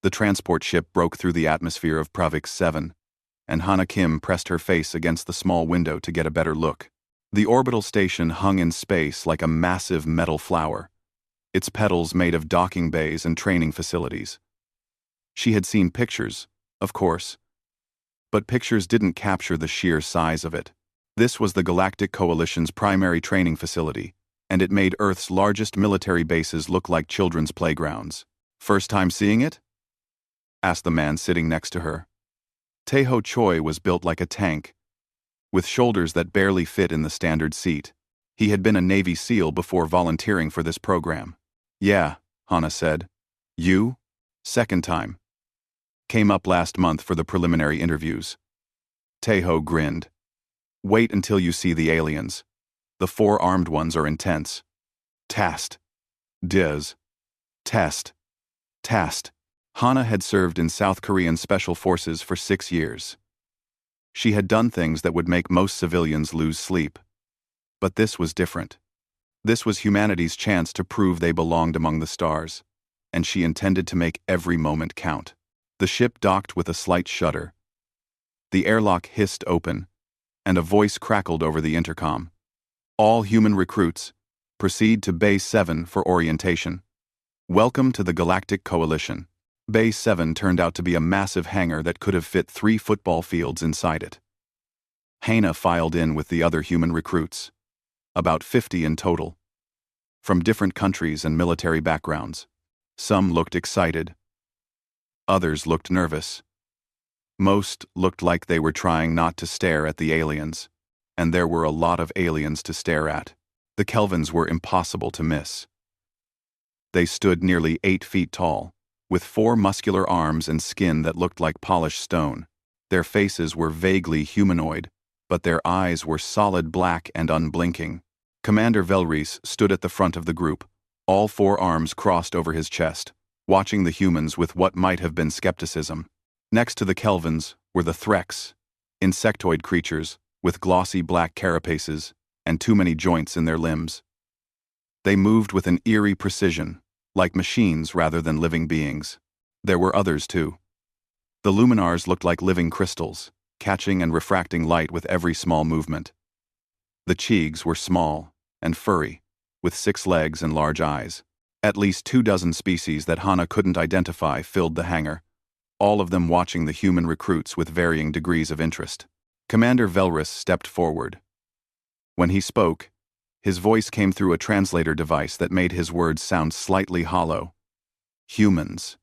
The transport ship broke through the atmosphere of Pravix 7, and Hana Kim pressed her face against the small window to get a better look. The orbital station hung in space like a massive metal flower, its petals made of docking bays and training facilities. She had seen pictures, of course, but pictures didn't capture the sheer size of it. This was the Galactic Coalition's primary training facility, and it made Earth's largest military bases look like children's playgrounds. "First time seeing it?" asked the man sitting next to her. Taeho Choi was built like a tank, with shoulders that barely fit in the standard seat. He had been a Navy SEAL before volunteering for this program. "Yeah," Hana said. "You?" "Second time. Came up last month for the preliminary interviews." Taeho grinned. "Wait until you see the aliens. The 4 armed ones are intense. Tast. Diz. Test. Tast." Hana had served in South Korean Special Forces for 6 years. She had done things that would make most civilians lose sleep. But this was different. This was humanity's chance to prove they belonged among the stars, and she intended to make every moment count. The ship docked with a slight shudder. The airlock hissed open, and a voice crackled over the intercom. "All human recruits, proceed to Bay 7 for orientation. Welcome to the Galactic Coalition." Bay 7 turned out to be a massive hangar that could have fit 3 football fields inside it. Hana filed in with the other human recruits, about 50 in total, from different countries and military backgrounds. Some looked excited. Others looked nervous. Most looked like they were trying not to stare at the aliens, and there were a lot of aliens to stare at. The Kelvins were impossible to miss. They stood nearly 8 feet tall, with 4 muscular arms and skin that looked like polished stone. Their faces were vaguely humanoid, but their eyes were solid black and unblinking. Commander Velreese stood at the front of the group, all 4 arms crossed over his chest, watching the humans with what might have been skepticism. Next to the Kelvins were the Threx, insectoid creatures with glossy black carapaces and too many joints in their limbs. They moved with an eerie precision, like machines rather than living beings. There were others too. The Luminars looked like living crystals, catching and refracting light with every small movement. The Cheegs were small and furry, with 6 legs and large eyes. At least 24 species that Hana couldn't identify filled the hangar, all of them watching the human recruits with varying degrees of interest. Commander Velreese stepped forward. When he spoke, his voice came through a translator device that made his words sound slightly hollow. "Humans.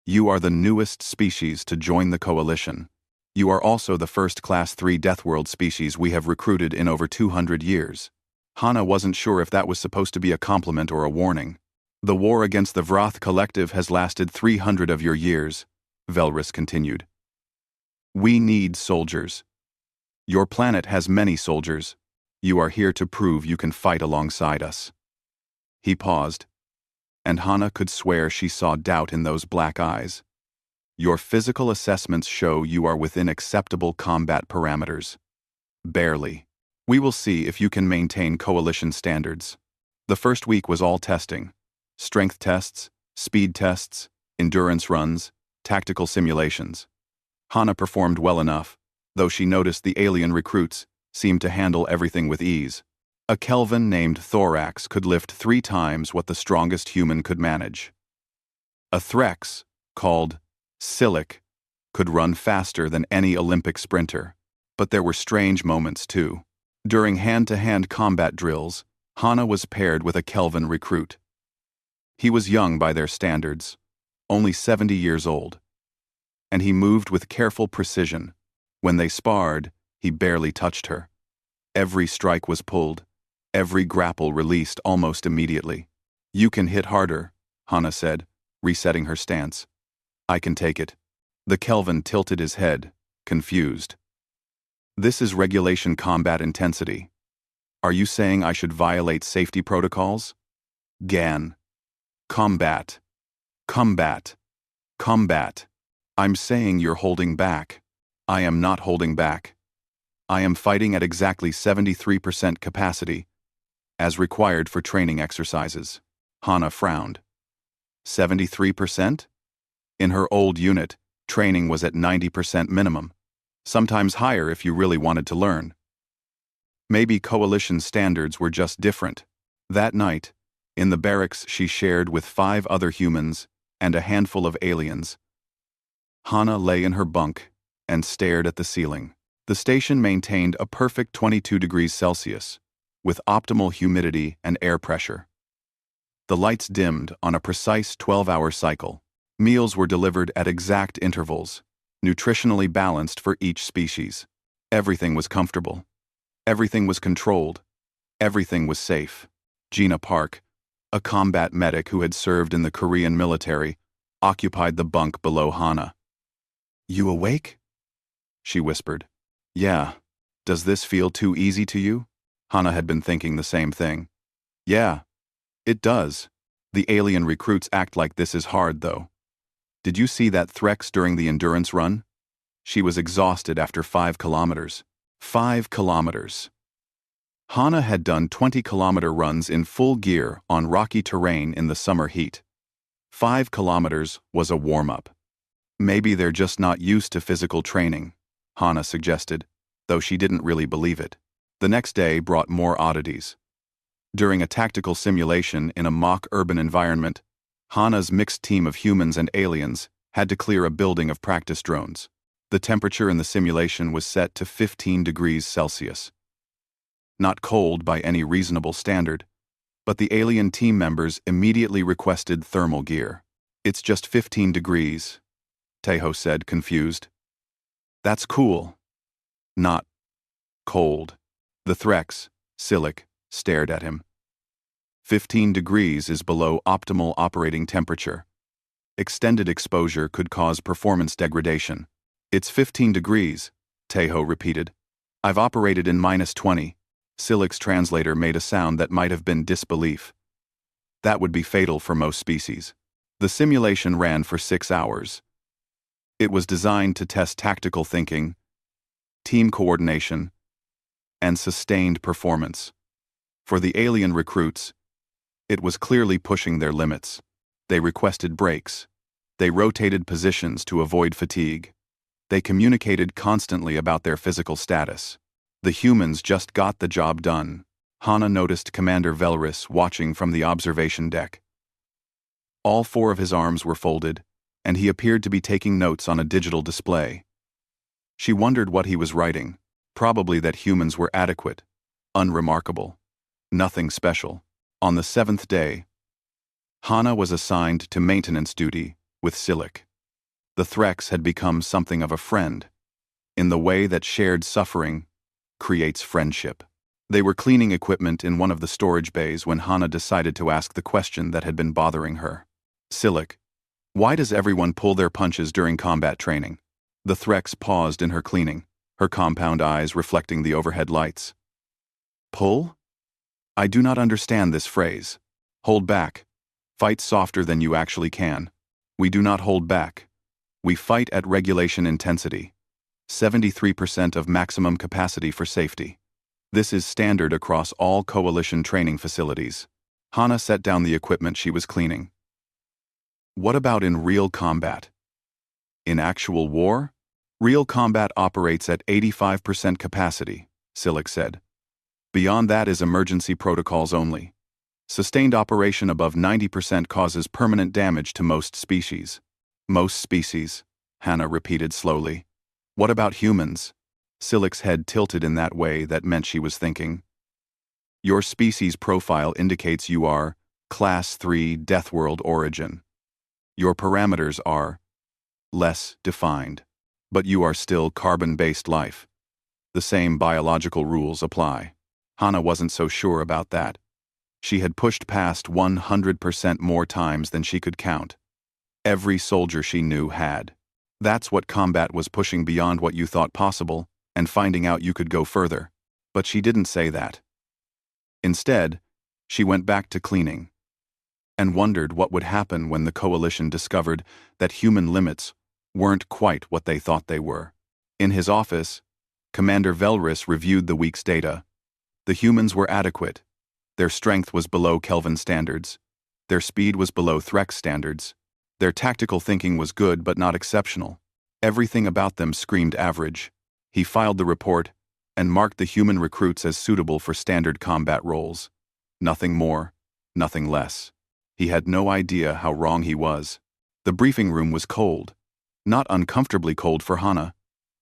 You are the newest species to join the coalition. You are also the first Class 3 Deathworld species we have recruited in over 200 years. Hana wasn't sure if that was supposed to be a compliment or a warning. "The war against the Vrath Collective has lasted 300 of your years," Velreese continued. "We need soldiers. Your planet has many soldiers. You are here to prove you can fight alongside us." He paused, and Hana could swear she saw doubt in those black eyes. "Your physical assessments show you are within acceptable combat parameters." "Barely. We will see if you can maintain coalition standards." The first week was all testing. Strength tests, speed tests, endurance runs, tactical simulations. Hana performed well enough, though she noticed the alien recruits seemed to handle everything with ease. A Kelvin named Thorax could lift 3 times what the strongest human could manage. A Threx, called Silic, could run faster than any Olympic sprinter. But there were strange moments too. During hand-to-hand combat drills, Hana was paired with a Kelvin recruit. He was young by their standards, only 70 years old. And he moved with careful precision. When they sparred, he barely touched her. Every strike was pulled, every grapple released almost immediately. "You can hit harder," Hana said, resetting her stance. "I can take it." The Kelvin tilted his head, confused. "This is regulation combat intensity. Are you saying I should violate safety protocols?" "Gan. Combat. Combat. Combat. I'm saying you're holding back." "I am not holding back. I am fighting at exactly 73% capacity, as required for training exercises." Hana frowned. 73%? In her old unit, training was at 90% minimum, sometimes higher if you really wanted to learn. Maybe coalition standards were just different. That night, in the barracks she shared with 5 other humans and a handful of aliens, Hana lay in her bunk and stared at the ceiling. The station maintained a perfect 22 degrees Celsius, with optimal humidity and air pressure. The lights dimmed on a precise 12-hour cycle. Meals were delivered at exact intervals, nutritionally balanced for each species. Everything was comfortable. Everything was controlled. Everything was safe. Gina Park, a combat medic who had served in the Korean military, occupied the bunk below Hana. "You awake?" she whispered. "Yeah. Does this feel too easy to you?" Hana had been thinking the same thing. "Yeah, it does. The alien recruits act like this is hard, though. Did you see that Threx during the endurance run? She was exhausted after 5 kilometers. 5 kilometers. Hana had done 20-kilometer runs in full gear on rocky terrain in the summer heat. 5 kilometers was a warm-up. Maybe they're just not used to physical training, Hana suggested, though she didn't really believe it. The next day brought more oddities. During a tactical simulation in a mock urban environment, Hana's mixed team of humans and aliens had to clear a building of practice drones. The temperature in the simulation was set to 15 degrees Celsius. Not cold by any reasonable standard, but the alien team members immediately requested thermal gear. "It's just 15 degrees, Tejo said, confused. "That's cool. Not cold." The Threx, Silic, stared at him. 15 degrees is below optimal operating temperature. Extended exposure could cause performance degradation. "It's 15 degrees, Tejo repeated. "I've operated in -20. Silic's translator made a sound that might have been disbelief. That would be fatal for most species. The simulation ran for 6 hours. It was designed to test tactical thinking, team coordination, and sustained performance. For the alien recruits, it was clearly pushing their limits. They requested breaks. They rotated positions to avoid fatigue. They communicated constantly about their physical status. The humans just got the job done. Hana noticed Commander Velris watching from the observation deck. All 4 of his arms were folded, and he appeared to be taking notes on a digital display. She wondered what he was writing. Probably that humans were adequate, unremarkable, nothing special. On the 7th day, Hana was assigned to maintenance duty with Silic. The Threx had become something of a friend, in the way that shared suffering creates friendship. They were cleaning equipment in one of the storage bays when Hana decided to ask the question that had been bothering her. "Silic, why does everyone pull their punches during combat training?" The Threx paused in her cleaning, her compound eyes reflecting the overhead lights. "Pull? I do not understand this phrase. Hold back. Fight softer than you actually can. We do not hold back. We fight at regulation intensity. 73% of maximum capacity for safety. This is standard across all coalition training facilities." Hana set down the equipment she was cleaning. "What about in real combat? In actual war? Real combat operates at 85% capacity," Silic said. "Beyond that is emergency protocols only. Sustained operation above 90% causes permanent damage to most species." "Most species," Hana repeated slowly. "What about humans?" Silic's head tilted in that way that meant she was thinking. "Your species profile indicates you are Class 3 Death World origin. Your parameters are less defined, but you are still carbon-based life. The same biological rules apply." Hana wasn't so sure about that. She had pushed past 100% more times than she could count. Every soldier she knew had. That's what combat was, pushing beyond what you thought possible and finding out you could go further. But she didn't say that. Instead, she went back to cleaning and wondered what would happen when the coalition discovered that human limits weren't quite what they thought they were. In his office, Commander Velris reviewed the week's data. The humans were adequate. Their strength was below Kelvin standards. Their speed was below Threx standards. Their tactical thinking was good but not exceptional. Everything about them screamed average. He filed the report and marked the human recruits as suitable for standard combat roles. Nothing more, nothing less. He had no idea how wrong he was. The briefing room was cold. Not uncomfortably cold for Hana,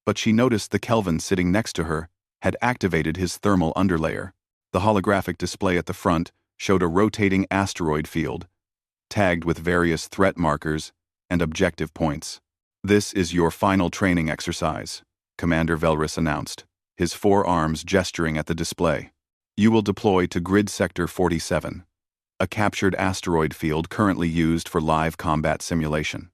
but she noticed the Kelvin sitting next to her had activated his thermal underlayer. The holographic display at the front showed a rotating asteroid field, tagged with various threat markers and objective points. "This is your final training exercise," Commander Velris announced, his four arms gesturing at the display. "You will deploy to Grid Sector 47, a captured asteroid field currently used for live combat simulation.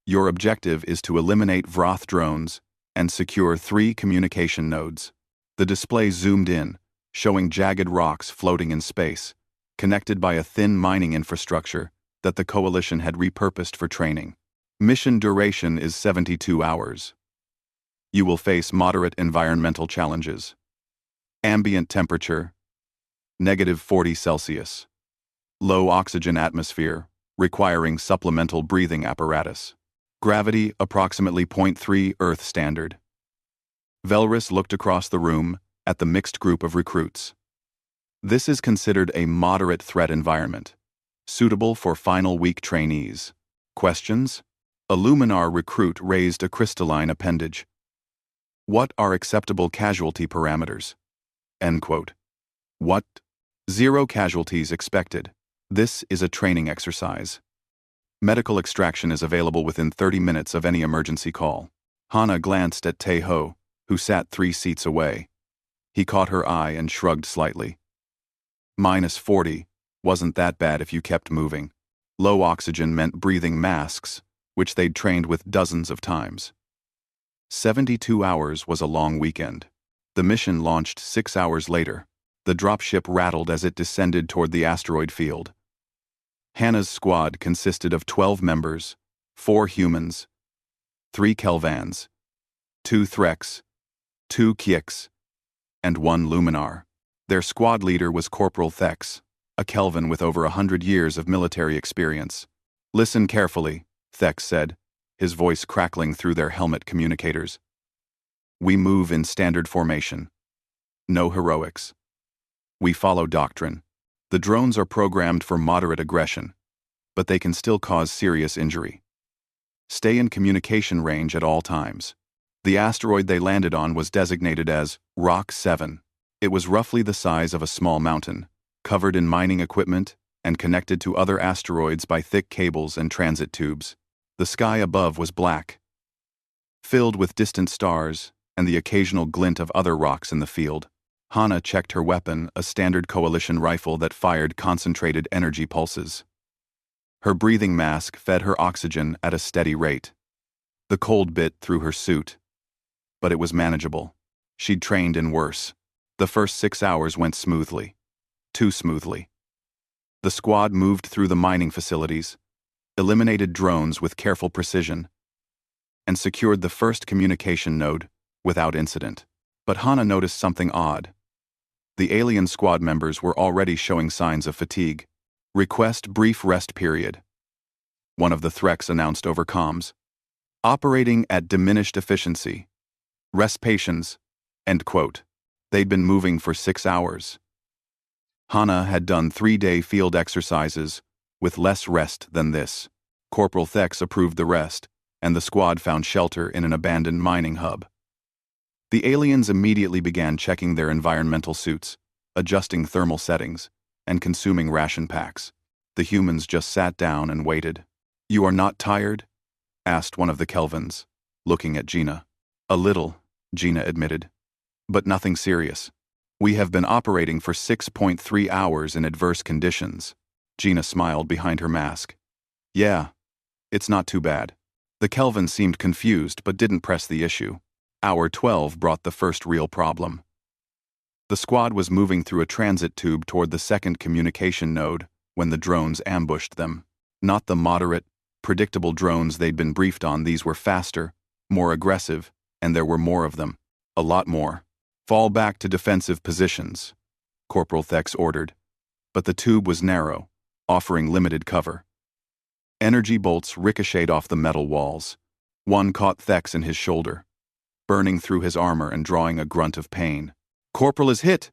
Your objective is to eliminate Vroth drones and secure 3 communication nodes." The display zoomed in, showing jagged rocks floating in space, connected by a thin mining infrastructure that the Coalition had repurposed for training. Mission duration is 72 hours. You will face moderate environmental challenges. Ambient temperature, -40°C. Low oxygen atmosphere, requiring supplemental breathing apparatus. Gravity approximately 0.3 Earth standard. Velris looked across the room at the mixed group of recruits. This is considered a moderate threat environment, suitable for final week trainees. Questions? A Luminar recruit raised a crystalline appendage. What are acceptable casualty parameters? End quote. What? 0 casualties expected. This is a training exercise. Medical extraction is available within 30 minutes of any emergency call. Hana glanced at Tae-ho, who sat 3 seats away. He caught her eye and shrugged slightly. -40 wasn't that bad if you kept moving. Low oxygen meant breathing masks, which they'd trained with dozens of times. 72 hours was a long weekend. The mission launched 6 hours later. The dropship rattled as it descended toward the asteroid field. Hana's squad consisted of 12 members, 4 humans, 3 Kelvans, 2 Threks, 2 Kieks, and 1 Luminar. Their squad leader was Corporal Thex, a Kelvin with over 100 years of military experience. "Listen carefully," Thex said, his voice crackling through their helmet communicators. "We move in standard formation. No heroics. We follow doctrine. The drones are programmed for moderate aggression, but they can still cause serious injury. Stay in communication range at all times." The asteroid they landed on was designated as Rock 7. It was roughly the size of a small mountain, covered in mining equipment and connected to other asteroids by thick cables and transit tubes. The sky above was black, filled with distant stars and the occasional glint of other rocks in the field. Hana checked her weapon, a standard Coalition rifle that fired concentrated energy pulses. Her breathing mask fed her oxygen at a steady rate. The cold bit through her suit, but it was manageable. She'd trained in worse. The first 6 hours went smoothly. Too smoothly. The squad moved through the mining facilities, eliminated drones with careful precision, and secured the first communication node without incident. But Hana noticed something odd. The alien squad members were already showing signs of fatigue. "Request brief rest period," one of the Threks announced over comms. "Operating at diminished efficiency. Rest patience." End quote. They'd been moving for 6 hours. Hana had done 3-day field exercises with less rest than this. Corporal Thex approved the rest, and the squad found shelter in an abandoned mining hub. The aliens immediately began checking their environmental suits, adjusting thermal settings, and consuming ration packs. The humans just sat down and waited. "You are not tired?" asked one of the Kelvins, looking at Gina. "A little," Gina admitted. "But nothing serious. We have been operating for 6.3 hours in adverse conditions." Gina smiled behind her mask. "Yeah, it's not too bad." The Kelvin seemed confused but didn't press the issue. Hour 12 brought the first real problem. The squad was moving through a transit tube toward the second communication node when the drones ambushed them. Not the moderate, predictable drones they'd been briefed on. These were faster, more aggressive, and there were more of them. A lot more. "Fall back to defensive positions," Corporal Thex ordered. But the tube was narrow, offering limited cover. Energy bolts ricocheted off the metal walls. One caught Thex in his shoulder, burning through his armor and drawing a grunt of pain. "Corporal is hit!"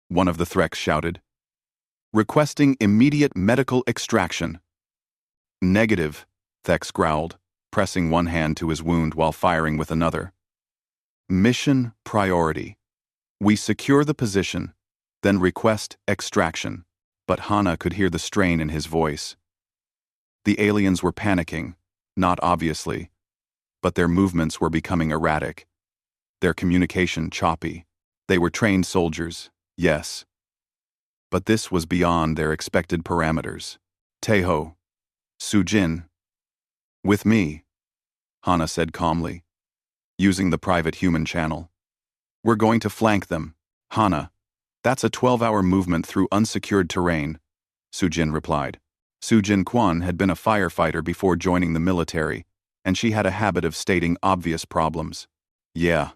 one of the Threx shouted, requesting immediate medical extraction. "Negative," Thex growled, pressing one hand to his wound while firing with another. "Mission priority. We secure the position, then request extraction." But Hana could hear the strain in his voice. The aliens were panicking, not obviously, but their movements were becoming erratic. Their communication choppy. They were trained soldiers, yes. But this was beyond their expected parameters. "Teho. Sujin. With me," Hana said calmly, using the private human channel. "We're going to flank them." "Hana, that's a 12-hour movement through unsecured terrain," Sujin replied. Sujin Quan had been a firefighter before joining the military, and she had a habit of stating obvious problems. "Yeah,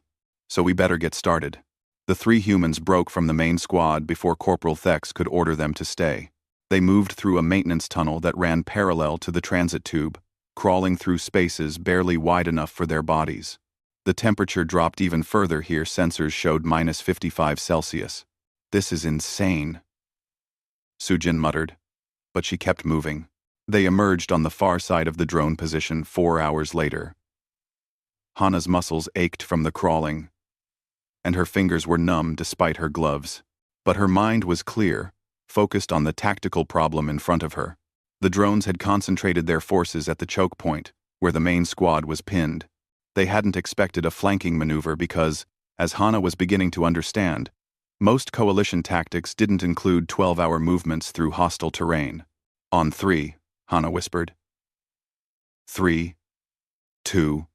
so we better get started." The three humans broke from the main squad before Corporal Thex could order them to stay. They moved through a maintenance tunnel that ran parallel to the transit tube, crawling through spaces barely wide enough for their bodies. The temperature dropped even further here. Sensors showed -55°C. "This is insane," Sujin muttered, but she kept moving. They emerged on the far side of the drone position 4 hours later. Hana's muscles ached from the crawling, and her fingers were numb despite her gloves. But her mind was clear, focused on the tactical problem in front of her. The drones had concentrated their forces at the choke point, where the main squad was pinned. They hadn't expected a flanking maneuver because, as Hana was beginning to understand, most coalition tactics didn't include 12-hour movements through hostile terrain. "On 3, Hana whispered. 3, 2,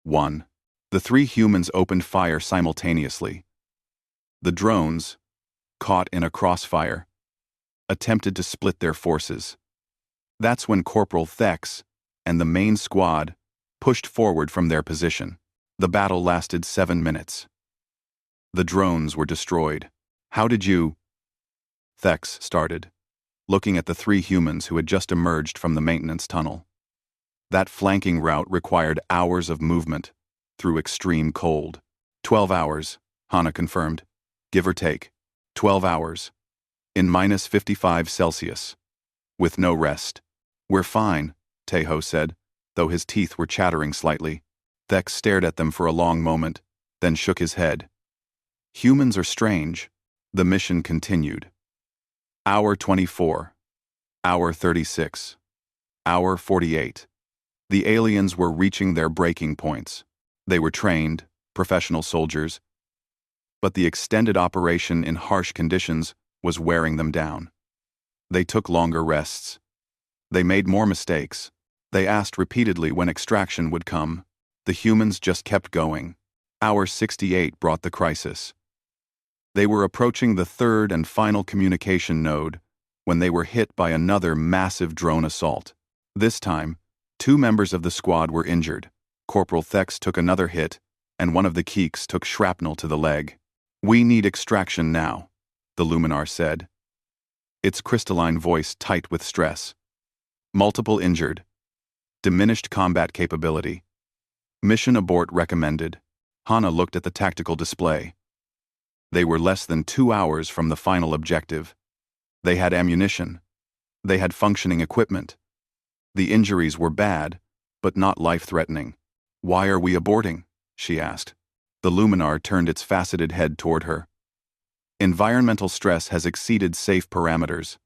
1. The three humans opened fire simultaneously. The drones, caught in a crossfire, attempted to split their forces. That's when Corporal Thex and the main squad pushed forward from their position. The battle lasted 7 minutes. The drones were destroyed. "How did you?" Thex started, looking at the three humans who had just emerged from the maintenance tunnel. That flanking route required hours of movement, through extreme cold. 12 hours, Hana confirmed. "Give or take. 12 hours. In -55°C. With no rest." "We're fine," Teho said, though his teeth were chattering slightly. Thex stared at them for a long moment, then shook his head. "Humans are strange." The mission continued. Hour 24. Hour 36. Hour 48. The aliens were reaching their breaking points. They were trained, professional soldiers, but the extended operation in harsh conditions was wearing them down. They took longer rests. They made more mistakes. They asked repeatedly when extraction would come. The humans just kept going. Hour 68 brought the crisis. They were approaching the third and final communication node when they were hit by another massive drone assault. This time, 2 members of the squad were injured. Corporal Thex took another hit, and one of the Keeks took shrapnel to the leg. "We need extraction now," the Luminar said, its crystalline voice tight with stress. "Multiple injured. Diminished combat capability. Mission abort recommended." Hana looked at the tactical display. They were less than 2 hours from the final objective. They had ammunition. They had functioning equipment. The injuries were bad, but not life-threatening. "Why are we aborting?" she asked. The Luminar turned its faceted head toward her. "Environmental stress has exceeded safe parameters.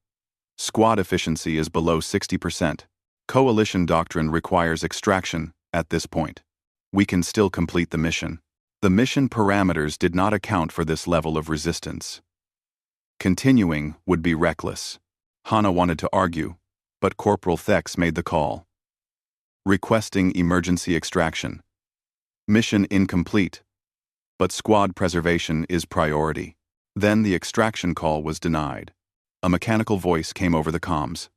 Squad efficiency is below 60%. Coalition doctrine requires extraction at this point. We can still complete the mission." The mission parameters did not account for this level of resistance. Continuing would be reckless. Hana wanted to argue, but Corporal Thex made the call. "Requesting emergency extraction. Mission incomplete, but squad preservation is priority." Then the extraction call was denied. A mechanical voice came over the comms.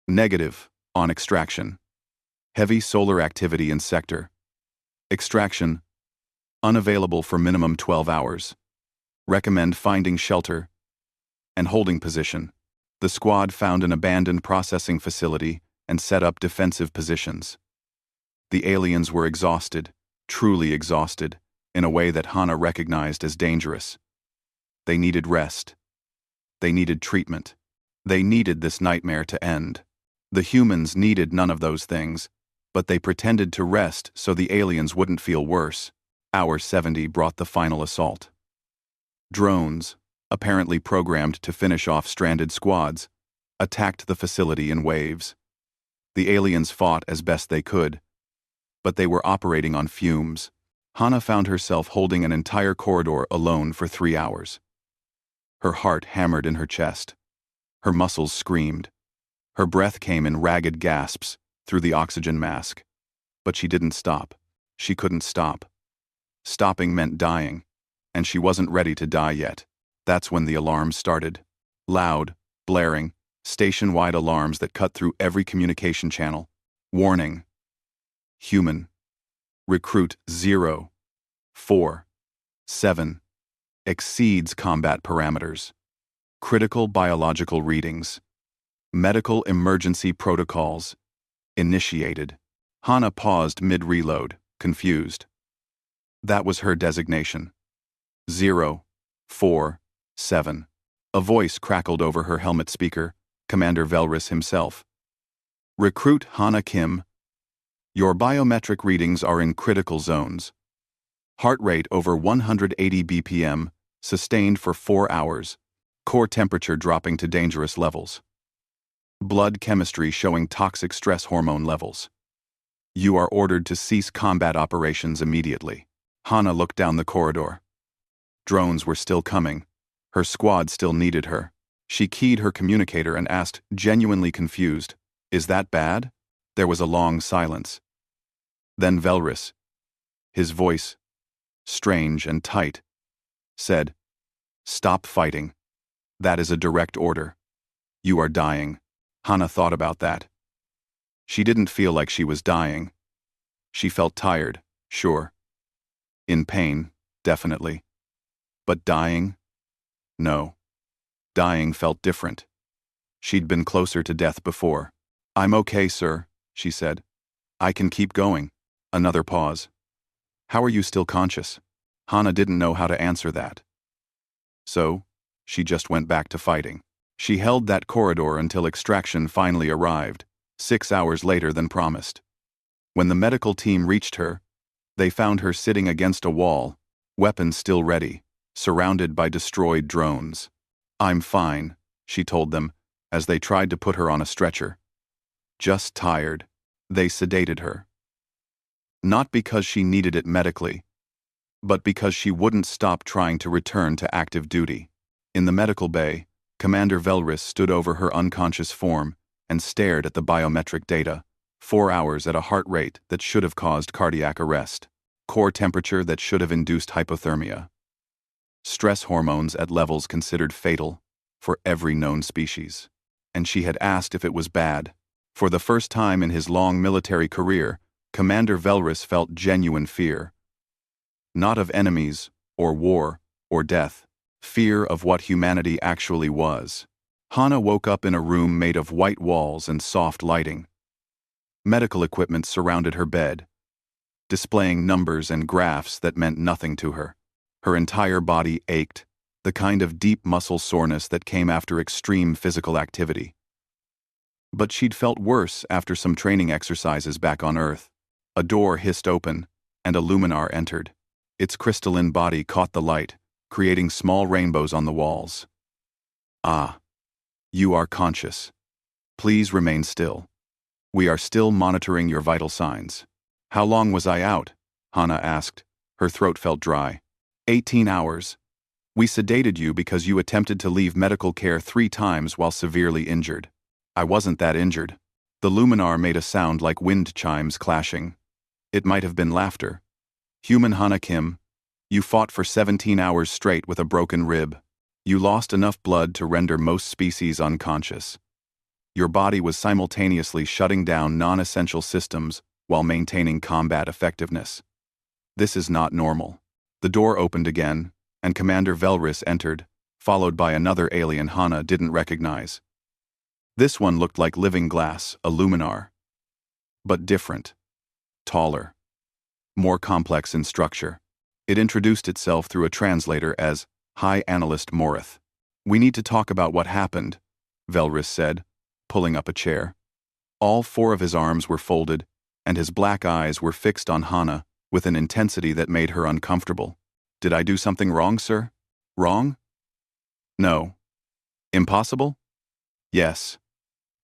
"Negative on extraction. Heavy solar activity in sector. Extraction unavailable for minimum 12 hours. Recommend finding shelter and holding position." The squad found an abandoned processing facility and set up defensive positions. The aliens were exhausted, truly exhausted, in a way that Hana recognized as dangerous. They needed rest. They needed treatment. They needed this nightmare to end. The humans needed none of those things, but they pretended to rest so the aliens wouldn't feel worse. Hour 70 brought the final assault. Drones, apparently programmed to finish off stranded squads, attacked the facility in waves. The aliens fought as best they could, but they were operating on fumes. Hana found herself holding an entire corridor alone for 3 hours. Her heart hammered in her chest. Her muscles screamed. Her breath came in ragged gasps through the oxygen mask. But she didn't stop. She couldn't stop. Stopping meant dying, and she wasn't ready to die yet. That's when the alarms started. Loud, blaring, station-wide alarms that cut through every communication channel. Warning. Human. Recruit 047 exceeds combat parameters. Critical biological readings. Medical emergency protocols. Initiated. Hana paused mid-reload, confused. That was her designation. 047. A voice crackled over her helmet speaker, Commander Velrus himself. Recruit Hana Kim. Your biometric readings are in critical zones. Heart rate over 180 BPM, sustained for 4 hours. Core temperature dropping to dangerous levels. Blood chemistry showing toxic stress hormone levels. You are ordered to cease combat operations immediately. Hana looked down the corridor. Drones were still coming. Her squad still needed her. She keyed her communicator and asked, genuinely confused, "Is that bad?" There was a long silence. Then Velrus, his voice, strange and tight, said, "Stop fighting. That is a direct order. You are dying." Hana thought about that. She didn't feel like she was dying. She felt tired, sure. In pain, definitely. But dying? No. Dying felt different. She'd been closer to death before. "I'm okay, sir," she said. "I can keep going." Another pause. "How are you still conscious?" Hana didn't know how to answer that. So, she just went back to fighting. She held that corridor until extraction finally arrived, 6 hours later than promised. When the medical team reached her, they found her sitting against a wall, weapons still ready, surrounded by destroyed drones. "I'm fine," she told them, as they tried to put her on a stretcher. "Just tired." They sedated her. Not because she needed it medically, but because she wouldn't stop trying to return to active duty. In the medical bay, Commander Velrus stood over her unconscious form and stared at the biometric data. 4 hours at a heart rate that should have caused cardiac arrest. Core temperature that should have induced hypothermia. Stress hormones at levels considered fatal for every known species. And she had asked if it was bad. For the first time in his long military career, Commander Velrus felt genuine fear. Not of enemies, or war, or death. Fear of what humanity actually was. Hana woke up in a room made of white walls and soft lighting. Medical equipment surrounded her bed, displaying numbers and graphs that meant nothing to her. Her entire body ached, the kind of deep muscle soreness that came after extreme physical activity. But she'd felt worse after some training exercises back on Earth. A door hissed open, and a luminar entered. Its crystalline body caught the light, creating small rainbows on the walls. "Ah. You are conscious. Please remain still. We are still monitoring your vital signs." "How long was I out?" Hana asked. Her throat felt dry. 18 hours. We sedated you because you attempted to leave medical care 3 times while severely injured." "I wasn't that injured." The luminar made a sound like wind chimes clashing. It might have been laughter. "Human Hana Kim, you fought for 17 hours straight with a broken rib. You lost enough blood to render most species unconscious. Your body was simultaneously shutting down non-essential systems while maintaining combat effectiveness. This is not normal." The door opened again, and Commander Velrus entered, followed by another alien Hana didn't recognize. This one looked like living glass, a luminar. But different. Taller. More complex in structure. It introduced itself through a translator as High Analyst Morith. "We need to talk about what happened," Velris said, pulling up a chair. All four of his arms were folded, and his black eyes were fixed on Hana with an intensity that made her uncomfortable. "Did I do something wrong, sir? Wrong?" "No." "Impossible?" "Yes."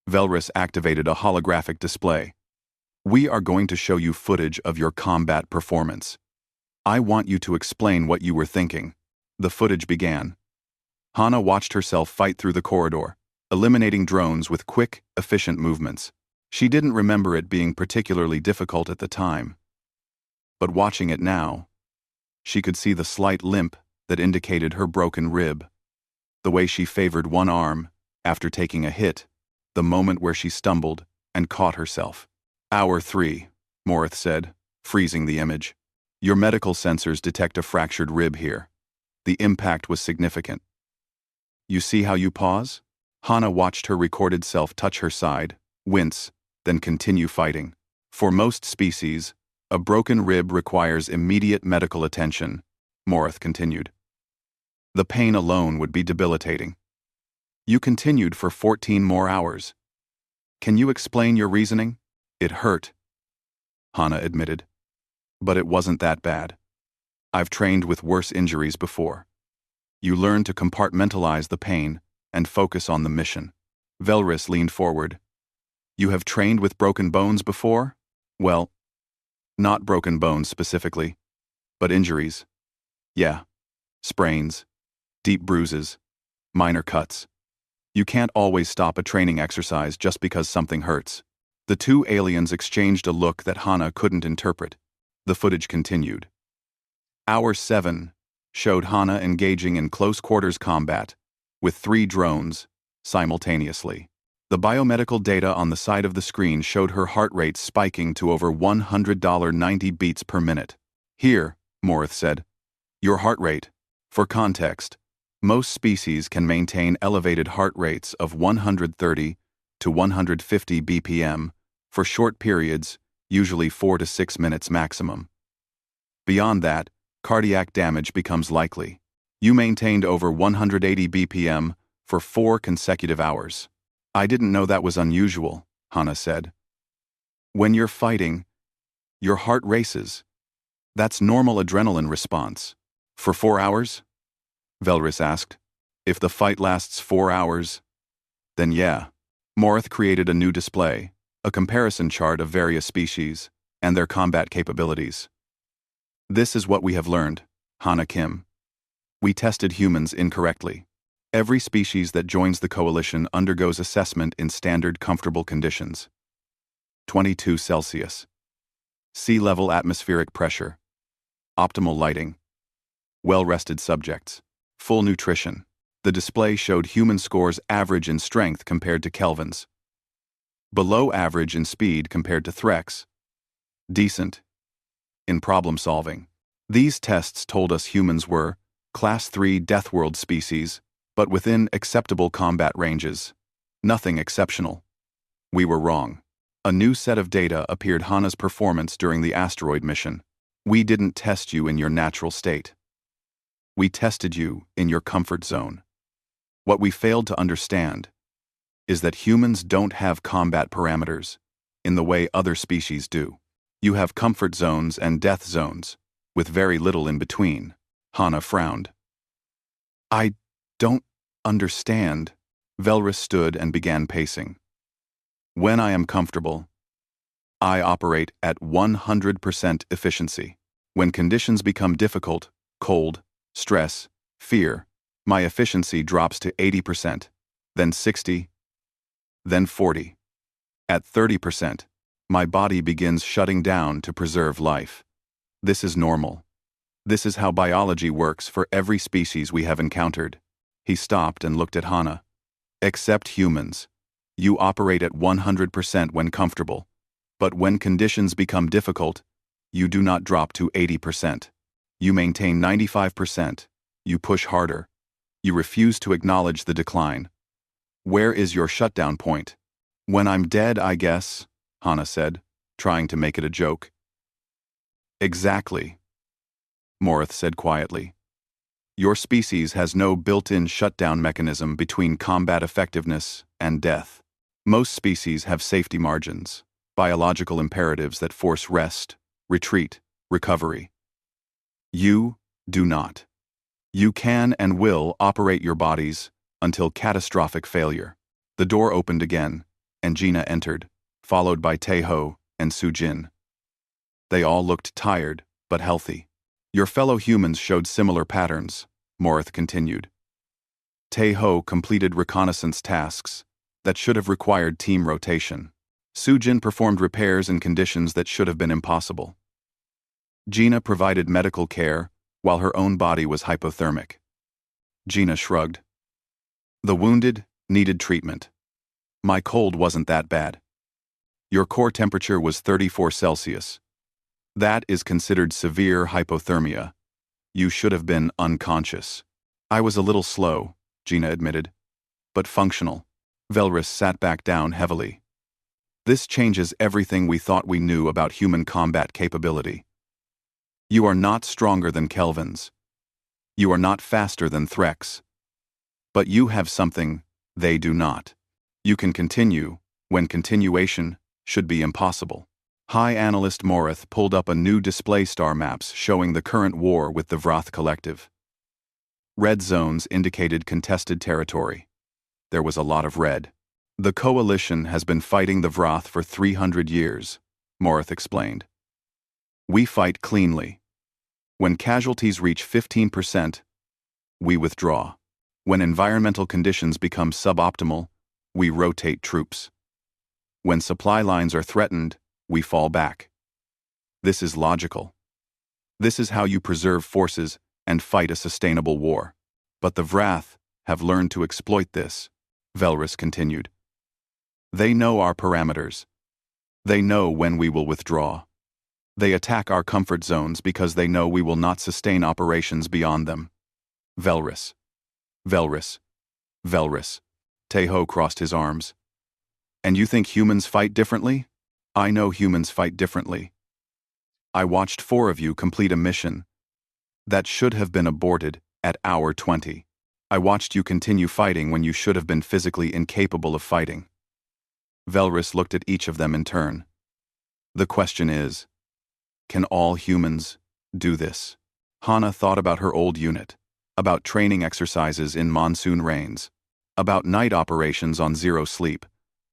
Velris activated a holographic display. "We are going to show you footage of your combat performance. I want you to explain what you were thinking." The footage began. Hana watched herself fight through the corridor, eliminating drones with quick, efficient movements. She didn't remember it being particularly difficult at the time. But watching it now, she could see the slight limp that indicated her broken rib. The way she favored one arm, after taking a hit, the moment where she stumbled and caught herself. "Hour 3, Morith said, freezing the image. "Your medical sensors detect a fractured rib here. The impact was significant. You see how you pause?" Hana watched her recorded self touch her side, wince, then continue fighting. "For most species, a broken rib requires immediate medical attention," Morith continued. "The pain alone would be debilitating. You continued for 14 more hours. Can you explain your reasoning?" "It hurt," Hana admitted. "But it wasn't that bad. I've trained with worse injuries before. You learn to compartmentalize the pain and focus on the mission." Velris leaned forward. "You have trained with broken bones before?" "Well, not broken bones specifically, but injuries. Yeah. Sprains, deep bruises, minor cuts. You can't always stop a training exercise just because something hurts." The two aliens exchanged a look that Hana couldn't interpret. The footage continued. Hour 7 showed Hana engaging in close-quarters combat with 3 drones simultaneously. The biomedical data on the side of the screen showed her heart rate spiking to over $190 beats per minute. "Here," Morith said, "your heart rate. For context, most species can maintain elevated heart rates of 130 to 150 BPM for short periods, usually 4 to 6 minutes maximum. Beyond that, cardiac damage becomes likely. You maintained over 180 BPM for 4 consecutive hours." "I didn't know that was unusual," Hana said. "When you're fighting, your heart races. That's normal adrenaline response." "For 4 hours?" Velris asked. "If the fight lasts 4 hours, then yeah." Morith created a new display, a comparison chart of various species and their combat capabilities. "This is what we have learned," Hana Kim. "We tested humans incorrectly. Every species that joins the coalition undergoes assessment in standard comfortable conditions. 22 Celsius. Sea level atmospheric pressure. Optimal lighting. Well-rested subjects. Full nutrition." The display showed human scores average in strength compared to Kelvin's. Below average in speed compared to Threx. Decent in problem solving. These tests told us humans were Class 3 Deathworld species, but within acceptable combat ranges. Nothing exceptional. We were wrong. A new set of data appeared Hana's performance during the asteroid mission. "We didn't test you in your natural state. We tested you in your comfort zone. What we failed to understand is that humans don't have combat parameters in the way other species do. You have comfort zones and death zones, with very little in between." Hana frowned. "I don't understand." Velris stood and began pacing. "When I am comfortable, I operate at 100% efficiency. When conditions become difficult, cold, stress, fear, my efficiency drops to 80%, then 60, then 40. At 30%, my body begins shutting down to preserve life. This is normal. This is how biology works for every species we have encountered." He stopped and looked at Hana. "Except humans. You operate at 100% when comfortable, but when conditions become difficult, you do not drop to 80%. You maintain 95%. You push harder. You refuse to acknowledge the decline. Where is your shutdown point? When I'm dead, I guess, Hana said, trying to make it a joke. Exactly, Morith said quietly. Your species has no built-in shutdown mechanism between combat effectiveness and death. Most species have safety margins, biological imperatives that force rest, retreat, recovery. You do not. You can and will operate your bodies until catastrophic failure. The door opened again, and Gina entered, followed by Taeho and Sujin. They all looked tired, but healthy. Your fellow humans showed similar patterns, Morith continued. Taeho completed reconnaissance tasks that should have required team rotation. Sujin performed repairs in conditions that should have been impossible. Gina provided medical care while her own body was hypothermic. Gina shrugged. The wounded needed treatment. My cold wasn't that bad. Your core temperature was 34 Celsius. That is considered severe hypothermia. You should have been unconscious. I was a little slow, Gina admitted. But functional. Velrus sat back down heavily. This changes everything we thought we knew about human combat capability. You are not stronger than Kelvins. You are not faster than Threx. But you have something they do not. You can continue when continuation should be impossible. High Analyst Morith pulled up a new display star maps showing the current war with the Vrath Collective. Red zones indicated contested territory. There was a lot of red. The coalition has been fighting the Vrath for 300 years, Morith explained. We fight cleanly. When casualties reach 15%, we withdraw. When environmental conditions become suboptimal, we rotate troops. When supply lines are threatened, we fall back. This is logical. This is how you preserve forces and fight a sustainable war. But the Vrath have learned to exploit this, Velrus continued. They know our parameters. They know when we will withdraw. They attack our comfort zones because they know we will not sustain operations beyond them. Velrus. Velrus. Velrus. Taeho crossed his arms. And you think humans fight differently? I know humans fight differently. I watched 4 of you complete a mission that should have been aborted at hour 20. I watched you continue fighting when you should have been physically incapable of fighting. Velrus looked at each of them in turn. The question is, can all humans do this? Hana thought about her old unit, about training exercises in monsoon rains, about night operations on zero sleep,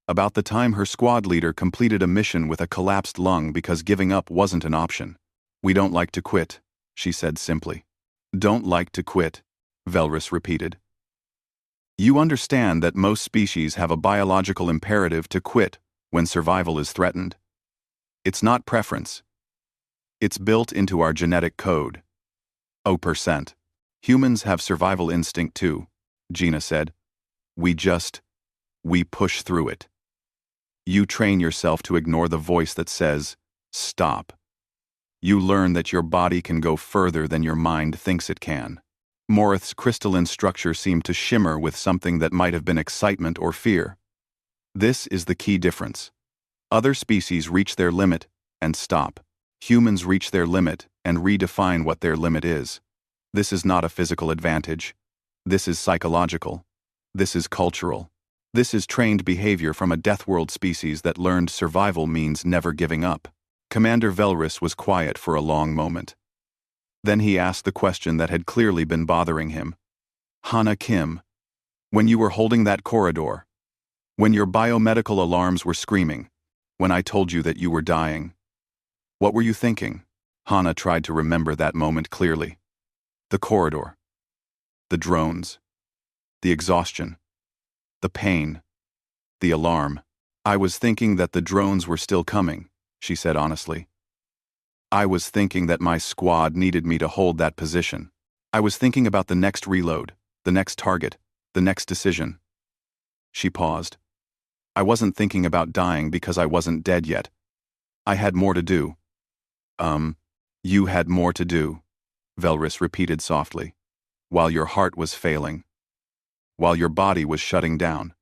about the time her squad leader completed a mission with a collapsed lung because giving up wasn't an option. We don't like to quit, she said simply. Don't like to quit, Velrus repeated. You understand that most species have a biological imperative to quit when survival is threatened. It's not preference. It's built into our genetic code. 0%. Humans have survival instinct too, Gina said. We push through it. You train yourself to ignore the voice that says, stop. You learn that your body can go further than your mind thinks it can. Morith's crystalline structure seemed to shimmer with something that might have been excitement or fear. This is the key difference. Other species reach their limit and stop. Humans reach their limit and redefine what their limit is. This is not a physical advantage. This is psychological. This is cultural. This is trained behavior from a Deathworld species that learned survival means never giving up. Commander Velrus was quiet for a long moment. Then he asked the question that had clearly been bothering him. Hana Kim, when you were holding that corridor, when your biomedical alarms were screaming, when I told you that you were dying, what were you thinking? Hana tried to remember that moment clearly. The corridor. The drones. The exhaustion. The pain. The alarm. I was thinking that the drones were still coming, she said honestly. I was thinking that my squad needed me to hold that position. I was thinking about the next reload, the next target, the next decision. She paused. I wasn't thinking about dying because I wasn't dead yet. I had more to do. You had more to do, Velrus repeated softly, while your heart was failing, while your body was shutting down.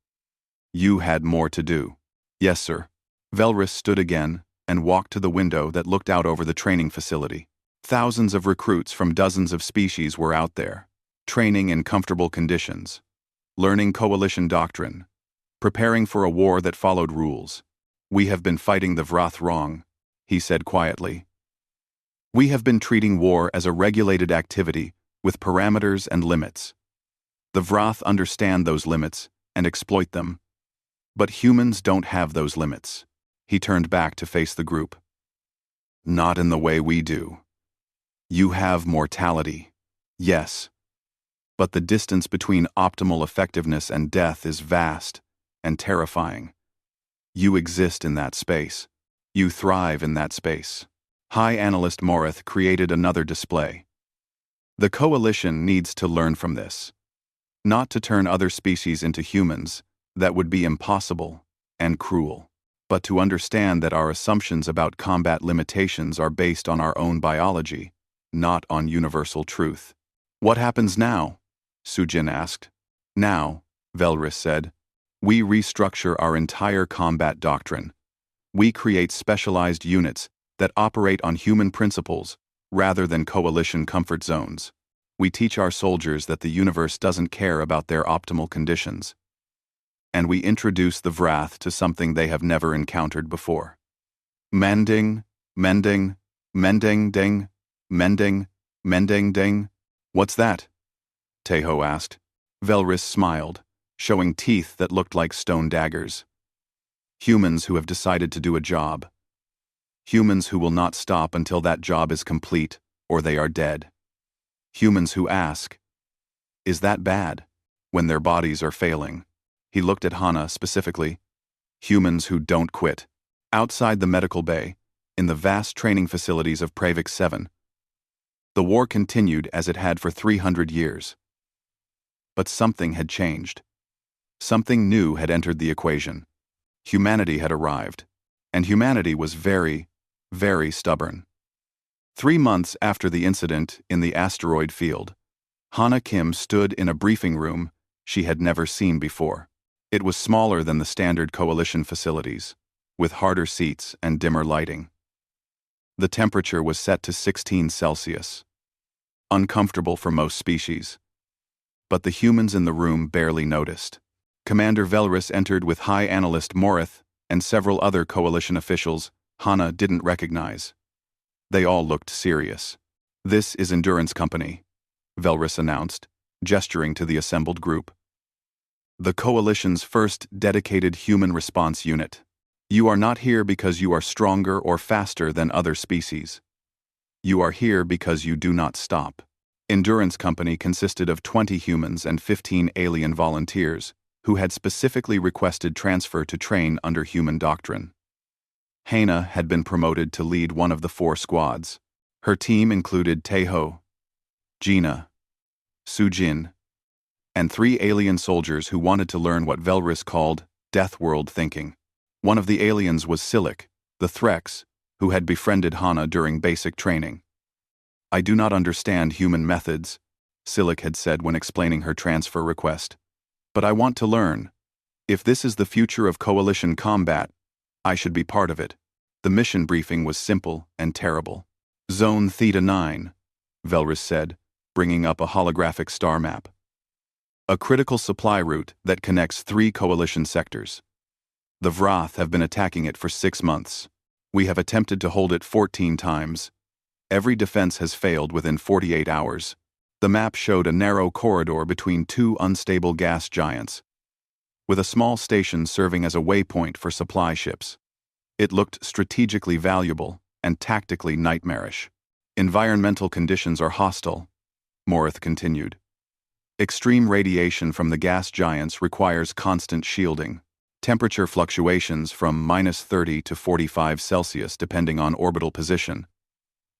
You had more to do. Yes, sir. Velrus stood again and walked to the window that looked out over the training facility. Thousands of recruits from dozens of species were out there, training in comfortable conditions, learning coalition doctrine, preparing for a war that followed rules. We have been fighting the Vrath wrong, he said quietly. We have been treating war as a regulated activity with parameters and limits. The Vrath understand those limits and exploit them. But humans don't have those limits. He turned back to face the group. Not in the way we do. You have mortality, yes. But the distance between optimal effectiveness and death is vast and terrifying. You exist in that space. You thrive in that space. High Analyst Morith created another display. The Coalition needs to learn from this. Not to turn other species into humans, that would be impossible and cruel, but to understand that our assumptions about combat limitations are based on our own biology, not on universal truth. What happens now? Sujin asked. Now, Velrus said, we restructure our entire combat doctrine. We create specialized units that operate on human principles rather than coalition comfort zones. We teach our soldiers that the universe doesn't care about their optimal conditions. And we introduce the Vrath to something they have never encountered before. Mending, ding, mending, ding. What's that? Teho asked. Velrus smiled, showing teeth that looked like stone daggers. Humans who have decided to do a job. Humans who will not stop until that job is complete, or they are dead. Humans who ask, is that bad? When their bodies are failing. He looked at Hana specifically. Humans who don't quit. Outside the medical bay, in the vast training facilities of Pravix 7. The war continued as it had for 300 years. But something had changed. Something new had entered the equation. Humanity had arrived. And humanity was very, very stubborn. 3 months after the incident in the asteroid field, Hana Kim stood in a briefing room she had never seen before. It was smaller than the standard coalition facilities, with harder seats and dimmer lighting. The temperature was set to 16 Celsius. Uncomfortable for most species. But the humans in the room barely noticed. Commander Velrus entered with High Analyst Morith and several other coalition officials Hana didn't recognize. They all looked serious. This is Endurance Company, Velrus announced, gesturing to the assembled group. The Coalition's first dedicated human response unit. You are not here because you are stronger or faster than other species. You are here because you do not stop. Endurance Company consisted of 20 humans and 15 alien volunteers who had specifically requested transfer to train under human doctrine. Hana had been promoted to lead one of the 4 squads. Her team included Teho, Gina, Sujin, and 3 alien soldiers who wanted to learn what Velrus called Death World thinking. One of the aliens was Silik, the Threx, who had befriended Hana during basic training. I do not understand human methods, Silik had said when explaining her transfer request. But I want to learn. If this is the future of coalition combat, I should be part of it. The mission briefing was simple and terrible. Zone Theta 9, Velrus said, bringing up a holographic star map. A critical supply route that connects 3 coalition sectors. The Vrath have been attacking it for 6 months. We have attempted to hold it 14 times. Every defense has failed within 48 hours. The map showed a narrow corridor between 2 unstable gas giants, with a small station serving as a waypoint for supply ships. It looked strategically valuable and tactically nightmarish. Environmental conditions are hostile, Morith continued. Extreme radiation from the gas giants requires constant shielding. Temperature fluctuations from -30 to 45 Celsius depending on orbital position.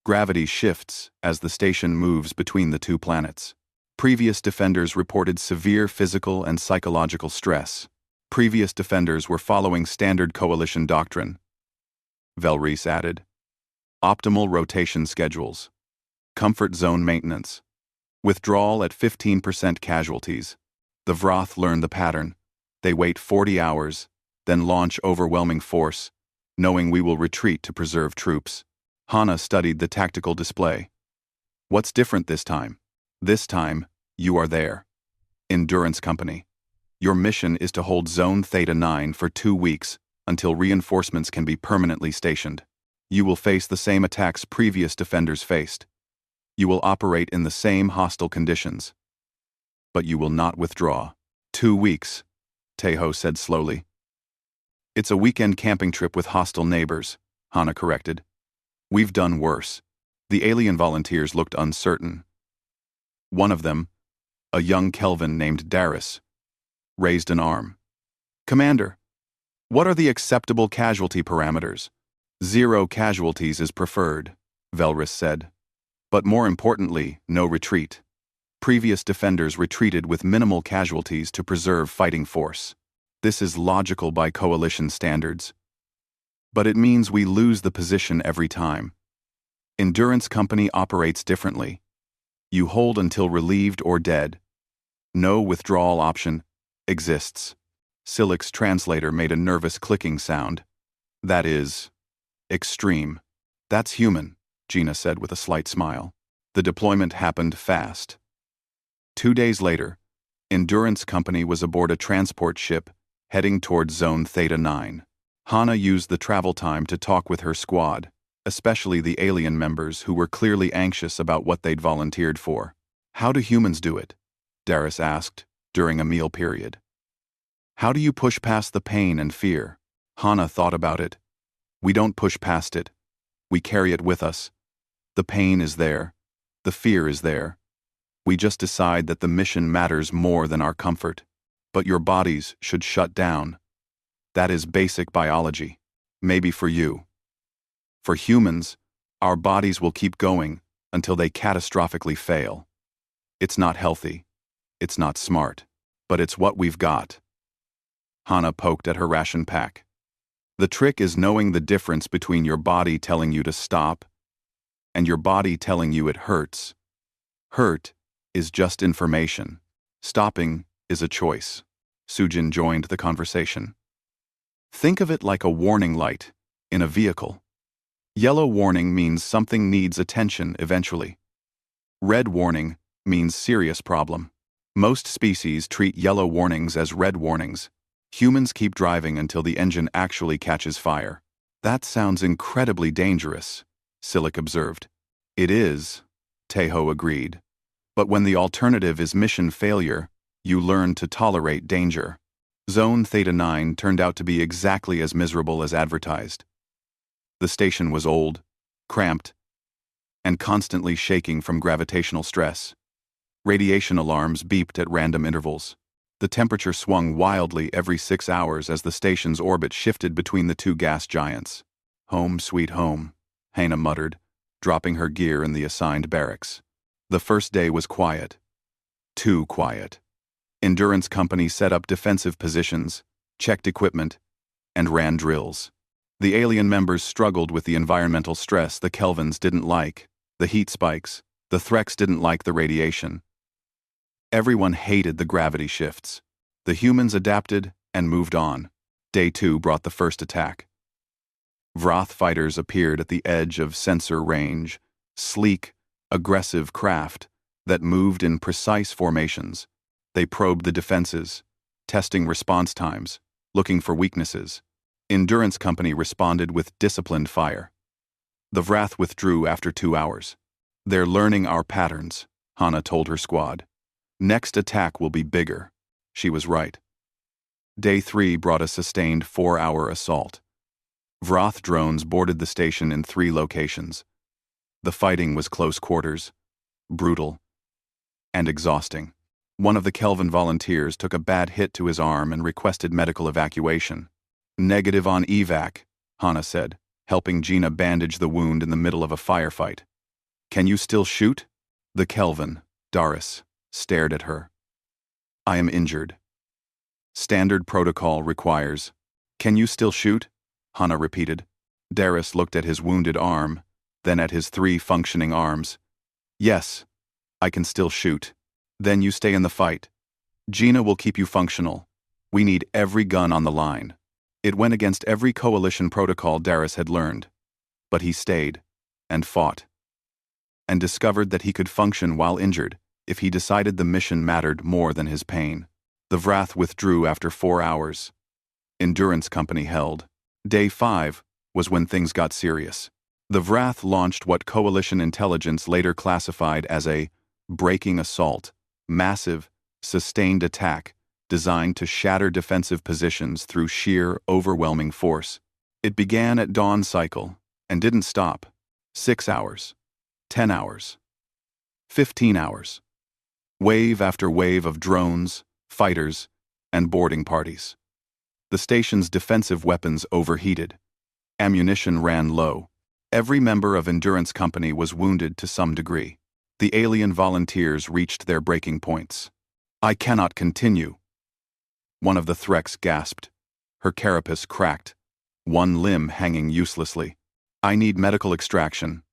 Gravity shifts as the station moves between the 2 planets. Previous defenders reported severe physical and psychological stress. Previous defenders were following standard coalition doctrine. Velrus added. Optimal rotation schedules. Comfort zone maintenance. Withdrawal at 15% casualties. The Vrath learned the pattern. They wait 40 hours, then launch overwhelming force, knowing we will retreat to preserve troops. Hana studied the tactical display. What's different this time? This time, you are there. Endurance Company. Your mission is to hold Zone Theta 9 for 2 weeks until reinforcements can be permanently stationed. You will face the same attacks previous defenders faced. You will operate in the same hostile conditions. But you will not withdraw. 2 weeks, Tejo said slowly. It's a weekend camping trip with hostile neighbors, Hana corrected. We've done worse. The alien volunteers looked uncertain. One of them, a young Kelvin named Darius, raised an arm. Commander, what are the acceptable casualty parameters? 0 casualties is preferred, Velris said. But more importantly, no retreat. Previous defenders retreated with minimal casualties to preserve fighting force. This is logical by coalition standards. But it means we lose the position every time. Endurance Company operates differently. You hold until relieved or dead. No withdrawal option exists. Silik's translator made a nervous clicking sound. That is extreme. That's human, Gina said with a slight smile. The deployment happened fast. 2 days later, Endurance Company was aboard a transport ship heading toward Zone Theta 9. Hana used the travel time to talk with her squad, especially the alien members who were clearly anxious about what they'd volunteered for. How do humans do it? Darius asked during a meal period. How do you push past the pain and fear? Hana thought about it. We don't push past it. We carry it with us. The pain is there. The fear is there. We just decide that the mission matters more than our comfort. But your bodies should shut down. That is basic biology. Maybe for you. For humans, our bodies will keep going until they catastrophically fail. It's not healthy. It's not smart. But it's what we've got. Hana poked at her ration pack. The trick is knowing the difference between your body telling you to stop and your body telling you it hurts. Hurt is just information. Stopping is a choice. Sujin joined the conversation. Think of it like a warning light in a vehicle. Yellow warning means something needs attention eventually. Red warning means serious problem. Most species treat yellow warnings as red warnings. Humans keep driving until the engine actually catches fire. That sounds incredibly dangerous, Silik observed. It is, Tejo agreed. But when the alternative is mission failure, you learn to tolerate danger. Zone Theta 9 turned out to be exactly as miserable as advertised. The station was old, cramped, and constantly shaking from gravitational stress. Radiation alarms beeped at random intervals. The temperature swung wildly every 6 hours as the station's orbit shifted between the 2 gas giants. Home sweet home, Hana muttered, dropping her gear in the assigned barracks. The first day was quiet. Too quiet. Endurance Company set up defensive positions, checked equipment, and ran drills. The alien members struggled with the environmental stress the Kelvins didn't like, the heat spikes, the Threks didn't like the radiation. Everyone hated the gravity shifts. The humans adapted and moved on. Day 2 brought the first attack. Vrath fighters appeared at the edge of sensor range, sleek, aggressive craft that moved in precise formations. They probed the defenses, testing response times, looking for weaknesses. Endurance Company responded with disciplined fire. The Vrath withdrew after 2 hours. They're learning our patterns, Hana told her squad. Next attack will be bigger. She was right. Day 3 brought a sustained 4-hour assault. Vrath drones boarded the station in 3 locations. The fighting was close quarters, brutal, and exhausting. One of the Kelvin volunteers took a bad hit to his arm and requested medical evacuation. Negative on evac, Hana said, helping Gina bandage the wound in the middle of a firefight. Can you still shoot? The Kelvin, Darius, stared at her. I am injured. Standard protocol requires. Can you still shoot? Hana repeated. Darius looked at his wounded arm, then at his 3 functioning arms. Yes, I can still shoot. Then you stay in the fight. Gina will keep you functional. We need every gun on the line. It went against every coalition protocol Darius had learned. But he stayed, and fought, and discovered that he could function while injured if he decided the mission mattered more than his pain. The Wrath withdrew after 4 hours. Endurance Company held. Day 5 was when things got serious. The Wrath launched what Coalition intelligence later classified as a breaking assault, massive, sustained attack designed to shatter defensive positions through sheer, overwhelming force. It began at dawn cycle and didn't stop. 6 hours, 10 hours, 15 hours. Wave after wave of drones, fighters, and boarding parties. The station's defensive weapons overheated. Ammunition ran low. Every member of Endurance Company was wounded to some degree. The alien volunteers reached their breaking points. "I cannot continue." One of the Threx gasped. Her carapace cracked, one limb hanging uselessly. "I need medical extraction.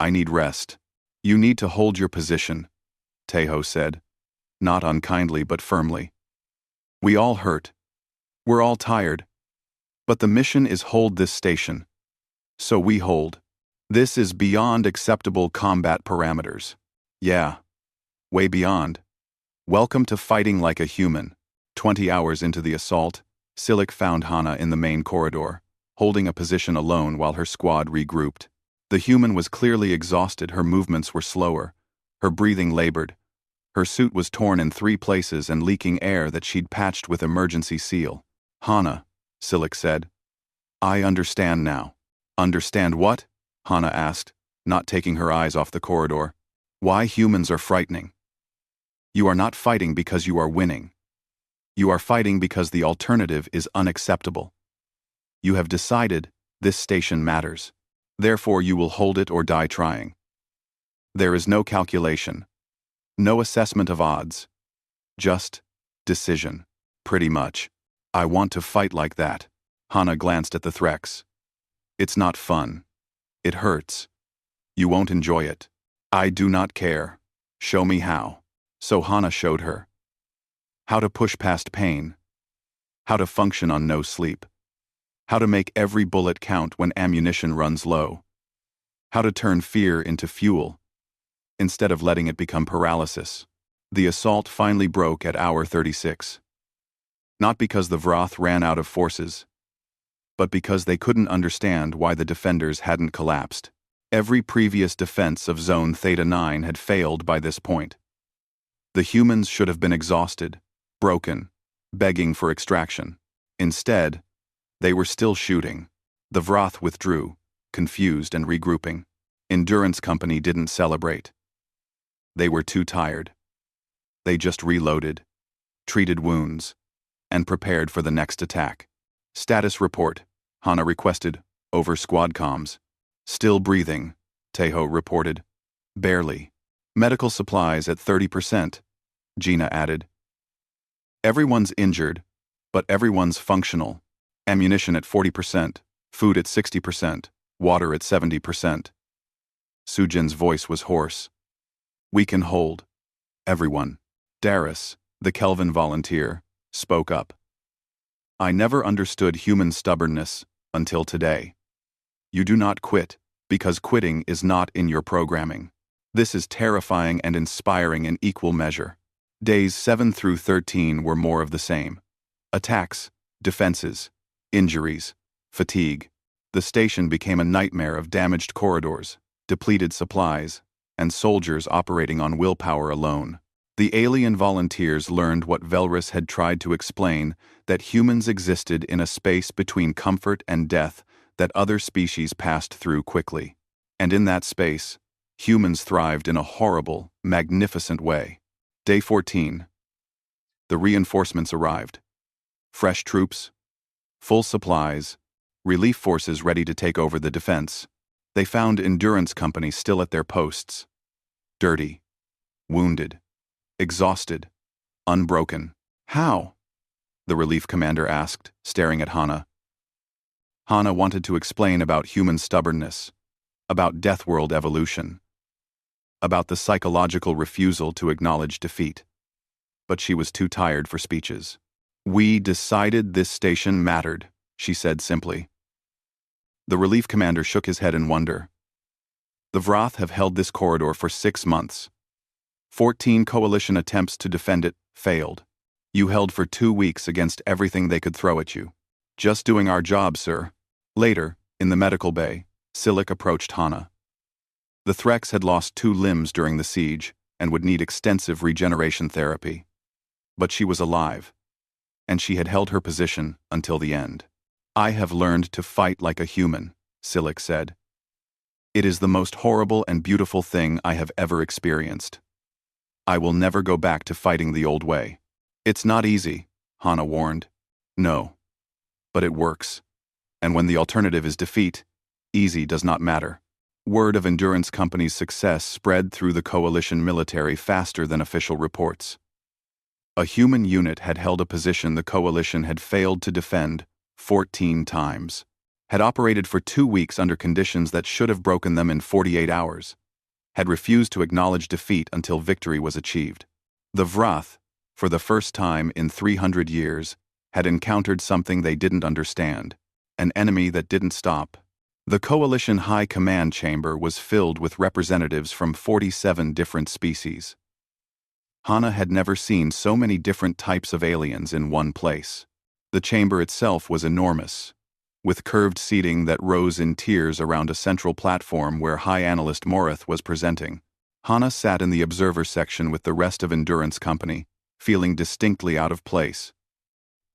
I need rest." "You need to hold your position," Tejo said, not unkindly but firmly. "We all hurt. We're all tired. But the mission is hold this station. So we hold. This is beyond acceptable combat parameters. Yeah, way beyond. Welcome to fighting like a human." 20 hours into the assault, Silik found Hana in the main corridor, holding a position alone while her squad regrouped. The human was clearly exhausted, her movements were slower, her breathing labored. Her suit was torn in 3 places and leaking air that she'd patched with emergency seal. "Hana," Silik said. "I understand now." "Understand what?" Hana asked, not taking her eyes off the corridor. "Why humans are frightening. You are not fighting because you are winning. You are fighting because the alternative is unacceptable. You have decided this station matters. Therefore you will hold it or die trying. There is no calculation. No assessment of odds. Just decision. Pretty much. I want to fight like that." Hana glanced at the Threx. "It's not fun. It hurts. You won't enjoy it. I do not care. Show me how." So Hana showed her. How to push past pain. How to function on no sleep. How to make every bullet count when ammunition runs low. How to turn fear into fuel, instead of letting it become paralysis. The assault finally broke at hour 36. Not because the Vroth ran out of forces, but because they couldn't understand why the defenders hadn't collapsed. Every previous defense of Zone Theta 9 had failed by this point. The humans should have been exhausted, broken, begging for extraction. Instead, they were still shooting. The Vroth withdrew, confused and regrouping. Endurance Company didn't celebrate. They were too tired. They just reloaded, treated wounds, and prepared for the next attack. "Status report," Hana requested, over squad comms. "Still breathing," Tejo reported. "Barely. Medical supplies at 30%, Gina added. "Everyone's injured, but everyone's functional. Ammunition at 40%, food at 60%, water at 70%. Sujin's voice was hoarse. "We can hold. Everyone." Darius, the Kelvin volunteer, spoke up. "I never understood human stubbornness until today. You do not quit, because quitting is not in your programming. This is terrifying and inspiring in equal measure." Days 7 through 13 were more of the same. Attacks, defenses, injuries, fatigue. The station became a nightmare of damaged corridors, depleted supplies, and soldiers operating on willpower alone. The alien volunteers learned what Velrus had tried to explain, that humans existed in a space between comfort and death that other species passed through quickly. And in that space, humans thrived in a horrible, magnificent way. Day 14. The reinforcements arrived. Fresh troops, full supplies, relief forces ready to take over the defense. They found Endurance Company still at their posts. Dirty, wounded, exhausted, unbroken. "How?" the relief commander asked, staring at Hana. Hana wanted to explain about human stubbornness, about Death World evolution, about the psychological refusal to acknowledge defeat. But she was too tired for speeches. We decided this station mattered, she said simply. The relief commander shook his head in wonder. The Vrath have held this corridor for 6 months. 14 coalition attempts to defend it failed. You held for 2 weeks against everything they could throw at you. Just doing our job, sir. Later, in the medical bay, Silic approached Hana. The Threx had lost 2 limbs during the siege and would need extensive regeneration therapy. But she was alive, and she had held her position until the end. I have learned to fight like a human, Silic said. It is the most horrible and beautiful thing I have ever experienced. I will never go back to fighting the old way. It's not easy, Hana warned. No. But it works. And when the alternative is defeat, easy does not matter. Word of Endurance Company's success spread through the coalition military faster than official reports. A human unit had held a position the coalition had failed to defend 14 times, had operated for 2 weeks under conditions that should have broken them in 48 hours, had refused to acknowledge defeat until victory was achieved. The Vrath, for the first time in 300 years, had encountered something they didn't understand, an enemy that didn't stop. The Coalition High Command Chamber was filled with representatives from 47 different species. Hana had never seen so many different types of aliens in one place. The chamber itself was enormous, with curved seating that rose in tiers around a central platform where High Analyst Morith was presenting. Hana sat in the observer section with the rest of Endurance Company, feeling distinctly out of place.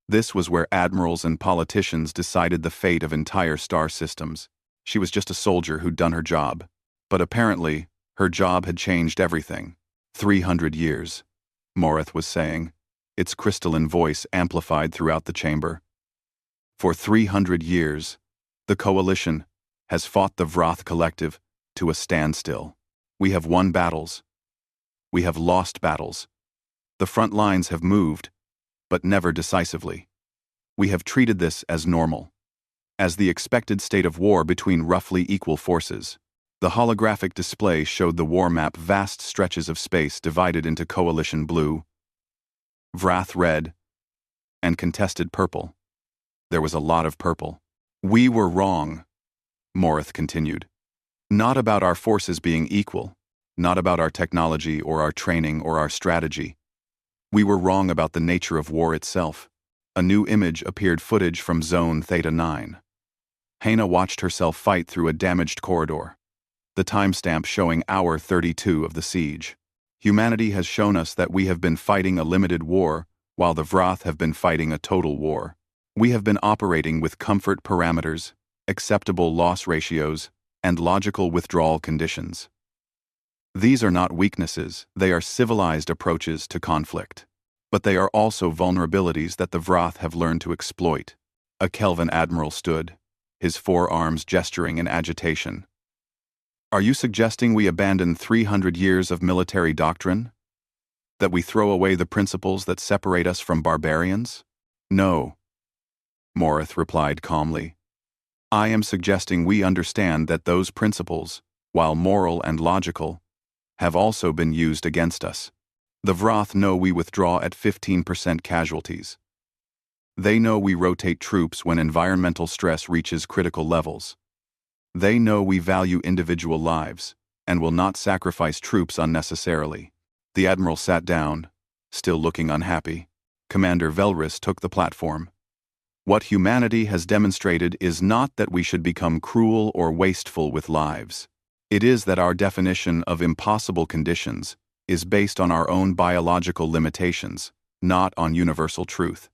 This was where admirals and politicians decided the fate of entire star systems. She was just a soldier who'd done her job. But apparently, her job had changed everything. 300 years, Morith was saying, its crystalline voice amplified throughout the chamber. For 300 years, the Coalition has fought the Vrath Collective to a standstill. We have won battles. We have lost battles. The front lines have moved, but never decisively. We have treated this as normal, as the expected state of war between roughly equal forces. The holographic display showed the war map vast stretches of space divided into Coalition blue, Vrath red, and contested purple. There was a lot of purple. We were wrong, Morith continued. Not about our forces being equal, not about our technology or our training or our strategy. We were wrong about the nature of war itself. A new image appeared, footage from Zone Theta 9. Hana watched herself fight through a damaged corridor. The timestamp showing hour 32 of the siege. Humanity has shown us that we have been fighting a limited war, while the Vrath have been fighting a total war. We have been operating with comfort parameters, acceptable loss ratios, and logical withdrawal conditions. These are not weaknesses, they are civilized approaches to conflict. But they are also vulnerabilities that the Vrath have learned to exploit. A Kelvin admiral stood, his forearms gesturing in agitation. Are you suggesting we abandon 300 years of military doctrine? That we throw away the principles that separate us from barbarians? No, Morith replied calmly. I am suggesting we understand that those principles, while moral and logical, have also been used against us. The Vrath know we withdraw at 15% casualties. They know we rotate troops when environmental stress reaches critical levels. They know we value individual lives, and will not sacrifice troops unnecessarily. The Admiral sat down, still looking unhappy. Commander Velris took the platform. What humanity has demonstrated is not that we should become cruel or wasteful with lives. It is that our definition of impossible conditions is based on our own biological limitations, not on universal truth.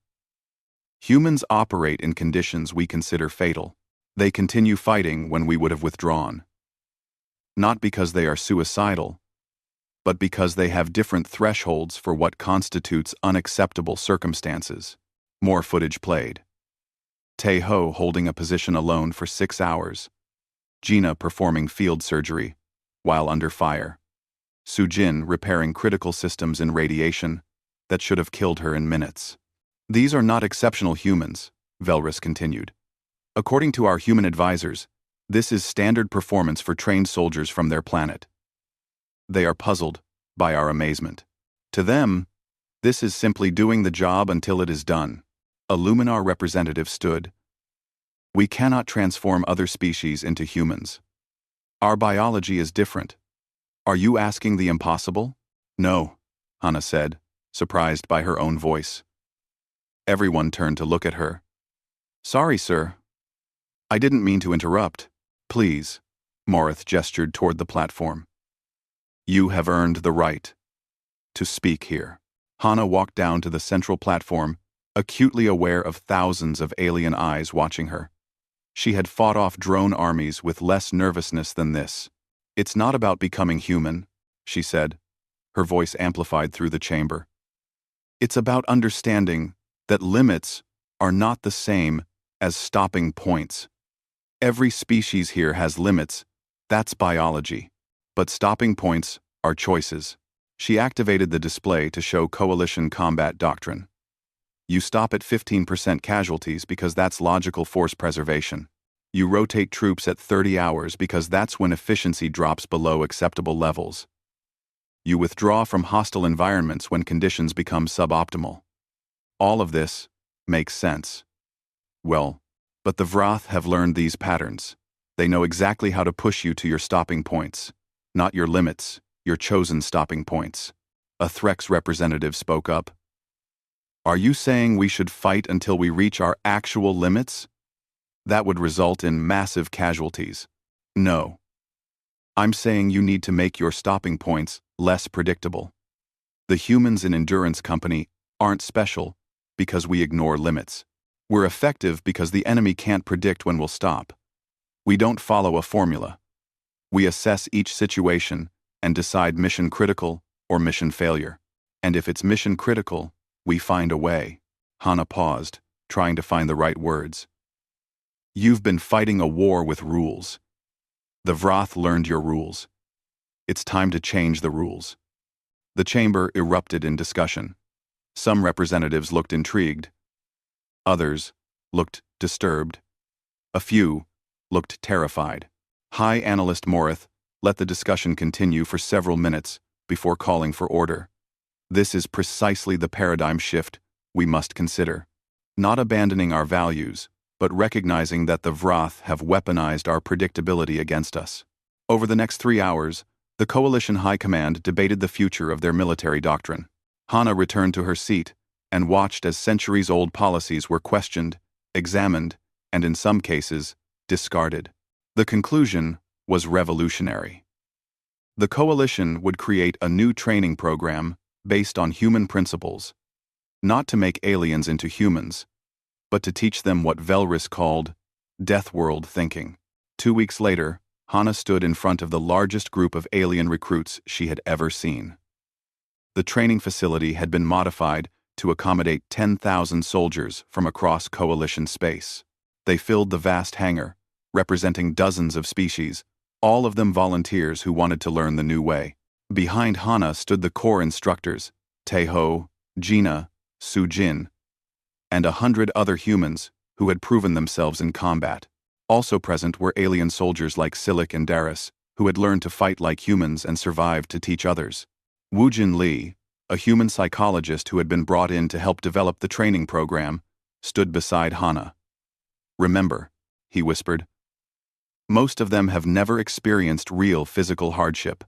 Humans operate in conditions we consider fatal. They continue fighting when we would have withdrawn. Not because they are suicidal, but because they have different thresholds for what constitutes unacceptable circumstances. More footage played. Tae-ho holding a position alone for 6 hours. Gina performing field surgery, while under fire. Sujin repairing critical systems in radiation that should have killed her in minutes. These are not exceptional humans, Velris continued. According to our human advisors, this is standard performance for trained soldiers from their planet. They are puzzled by our amazement. To them, this is simply doing the job until it is done. A Luminar representative stood. We cannot transform other species into humans. Our biology is different. Are you asking the impossible? No, Hana said, surprised by her own voice. Everyone turned to look at her. Sorry, sir. I didn't mean to interrupt. Please. Morith gestured toward the platform. You have earned the right to speak here. Hana walked down to the central platform, acutely aware of thousands of alien eyes watching her. She had fought off drone armies with less nervousness than this. It's not about becoming human, she said, her voice amplified through the chamber. It's about understanding that limits are not the same as stopping points. Every species here has limits, that's biology. But stopping points are choices. She activated the display to show coalition combat doctrine. You stop at 15% casualties because that's logical force preservation. You rotate troops at 30 hours because that's when efficiency drops below acceptable levels. You withdraw from hostile environments when conditions become suboptimal. All of this makes sense. Well, but the Vrath have learned these patterns. They know exactly how to push you to your stopping points, not your limits, your chosen stopping points. A Threx representative spoke up. Are you saying we should fight until we reach our actual limits? That would result in massive casualties. No. I'm saying you need to make your stopping points less predictable. The humans in Endurance Company aren't special because we ignore limits. We're effective because the enemy can't predict when we'll stop. We don't follow a formula. We assess each situation and decide mission critical or mission failure. And if it's mission critical, we find a way. Hana paused, trying to find the right words. You've been fighting a war with rules. The Vrath learned your rules. It's time to change the rules. The chamber erupted in discussion. Some representatives looked intrigued. Others looked disturbed. A few looked terrified. High Analyst Morith let the discussion continue for several minutes before calling for order. This is precisely the paradigm shift we must consider. Not abandoning our values, but recognizing that the Vrath have weaponized our predictability against us. Over the next 3 hours, the Coalition High Command debated the future of their military doctrine. Hana returned to her seat and watched as centuries-old policies were questioned, examined, and in some cases, discarded. The conclusion was revolutionary. The Coalition would create a new training program based on human principles, not to make aliens into humans, but to teach them what Velrys called Death World thinking. 2 weeks later, Hana stood in front of the largest group of alien recruits she had ever seen. The training facility had been modified to accommodate 10,000 soldiers from across Coalition space. They filled the vast hangar, representing dozens of species, all of them volunteers who wanted to learn the new way. Behind Hana stood the core instructors, Taeho, Gina, Sujin, and 100 other humans who had proven themselves in combat. Also present were alien soldiers like Silik and Darius, who had learned to fight like humans and survived to teach others. Woojin Lee, a human psychologist who had been brought in to help develop the training program, stood beside Hana. Remember, he whispered, most of them have never experienced real physical hardship.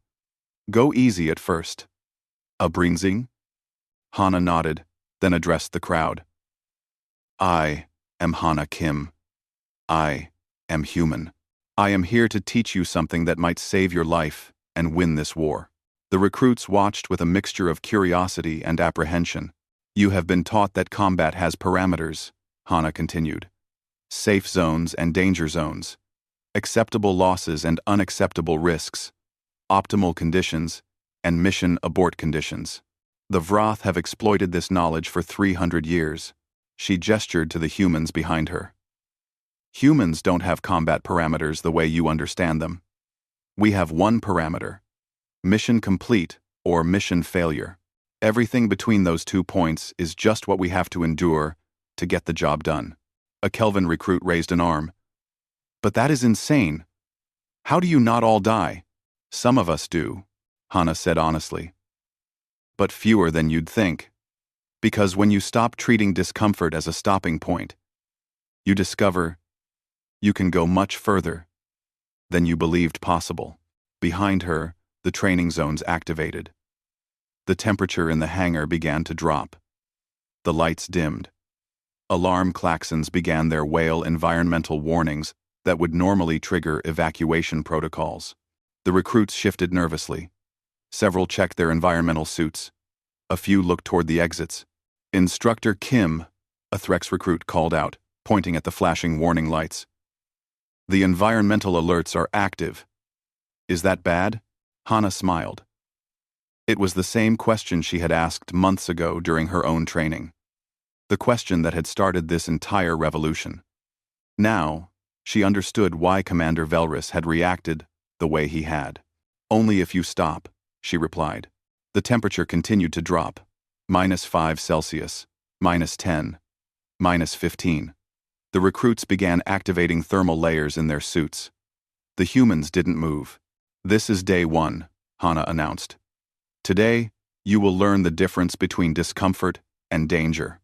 Go easy at first. Abringzing? Hana nodded, then addressed the crowd. I am Hana Kim. I am human. I am here to teach you something that might save your life and win this war. The recruits watched with a mixture of curiosity and apprehension. You have been taught that combat has parameters, Hana continued. Safe zones and danger zones. Acceptable losses and unacceptable risks. Optimal conditions and mission abort conditions. The Vrath have exploited this knowledge for 300 years. She gestured to the humans behind her. Humans don't have combat parameters the way you understand them. We have one parameter. Mission complete or mission failure. Everything between those 2 points is just what we have to endure to get the job done. A Kelvin recruit raised an arm. But that is insane. How do you not all die? Some of us do, Hana said honestly. But fewer than you'd think. Because when you stop treating discomfort as a stopping point, you discover you can go much further than you believed possible. Behind her, the training zones activated. The temperature in the hangar began to drop. The lights dimmed. Alarm klaxons began their wail environmental warnings that would normally trigger evacuation protocols. The recruits shifted nervously. Several checked their environmental suits. A few looked toward the exits. Instructor Kim, a Threx recruit, called out, pointing at the flashing warning lights. The environmental alerts are active. Is that bad? Hana smiled. It was the same question she had asked months ago during her own training. The question that had started this entire revolution. Now, she understood why Commander Velrus had reacted the way he had. Only if you stop, she replied. The temperature continued to drop. -5°C, -10, -15. The recruits began activating thermal layers in their suits. The humans didn't move. This is day 1, Hana announced. Today, you will learn the difference between discomfort and danger.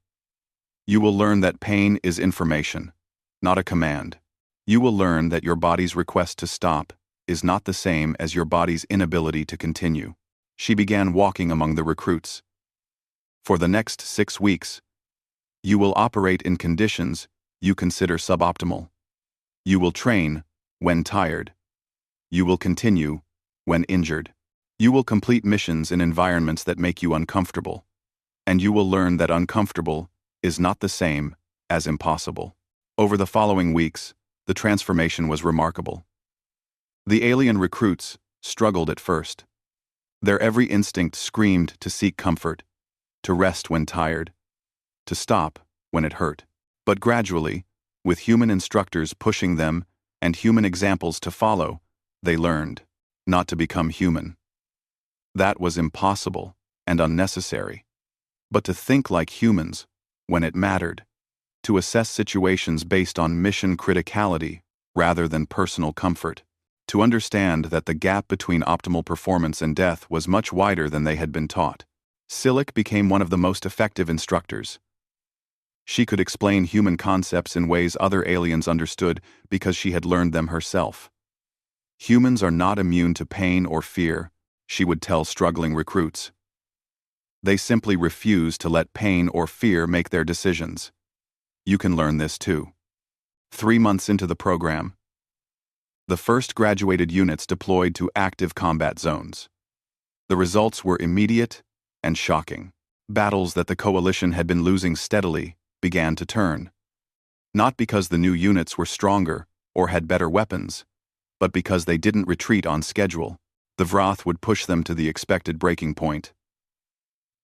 You will learn that pain is information, not a command. You will learn that your body's request to stop is not the same as your body's inability to continue. She began walking among the recruits. For the next 6 weeks, you will operate in conditions you consider suboptimal. You will train when tired. You will continue when injured. You will complete missions in environments that make you uncomfortable. And you will learn that uncomfortable is not the same as impossible. Over the following weeks, the transformation was remarkable. The alien recruits struggled at first. Their every instinct screamed to seek comfort, to rest when tired, to stop when it hurt. But gradually, with human instructors pushing them and human examples to follow, they learned not to become human. That was impossible and unnecessary. But to think like humans when it mattered, to assess situations based on mission criticality rather than personal comfort, to understand that the gap between optimal performance and death was much wider than they had been taught. Silic became one of the most effective instructors. She could explain human concepts in ways other aliens understood because she had learned them herself. Humans are not immune to pain or fear, she would tell struggling recruits. They simply refuse to let pain or fear make their decisions. You can learn this too. 3 months into the program, the first graduated units deployed to active combat zones. The results were immediate and shocking. Battles that the coalition had been losing steadily began to turn. Not because the new units were stronger or had better weapons, but because they didn't retreat on schedule. The Vrath would push them to the expected breaking point,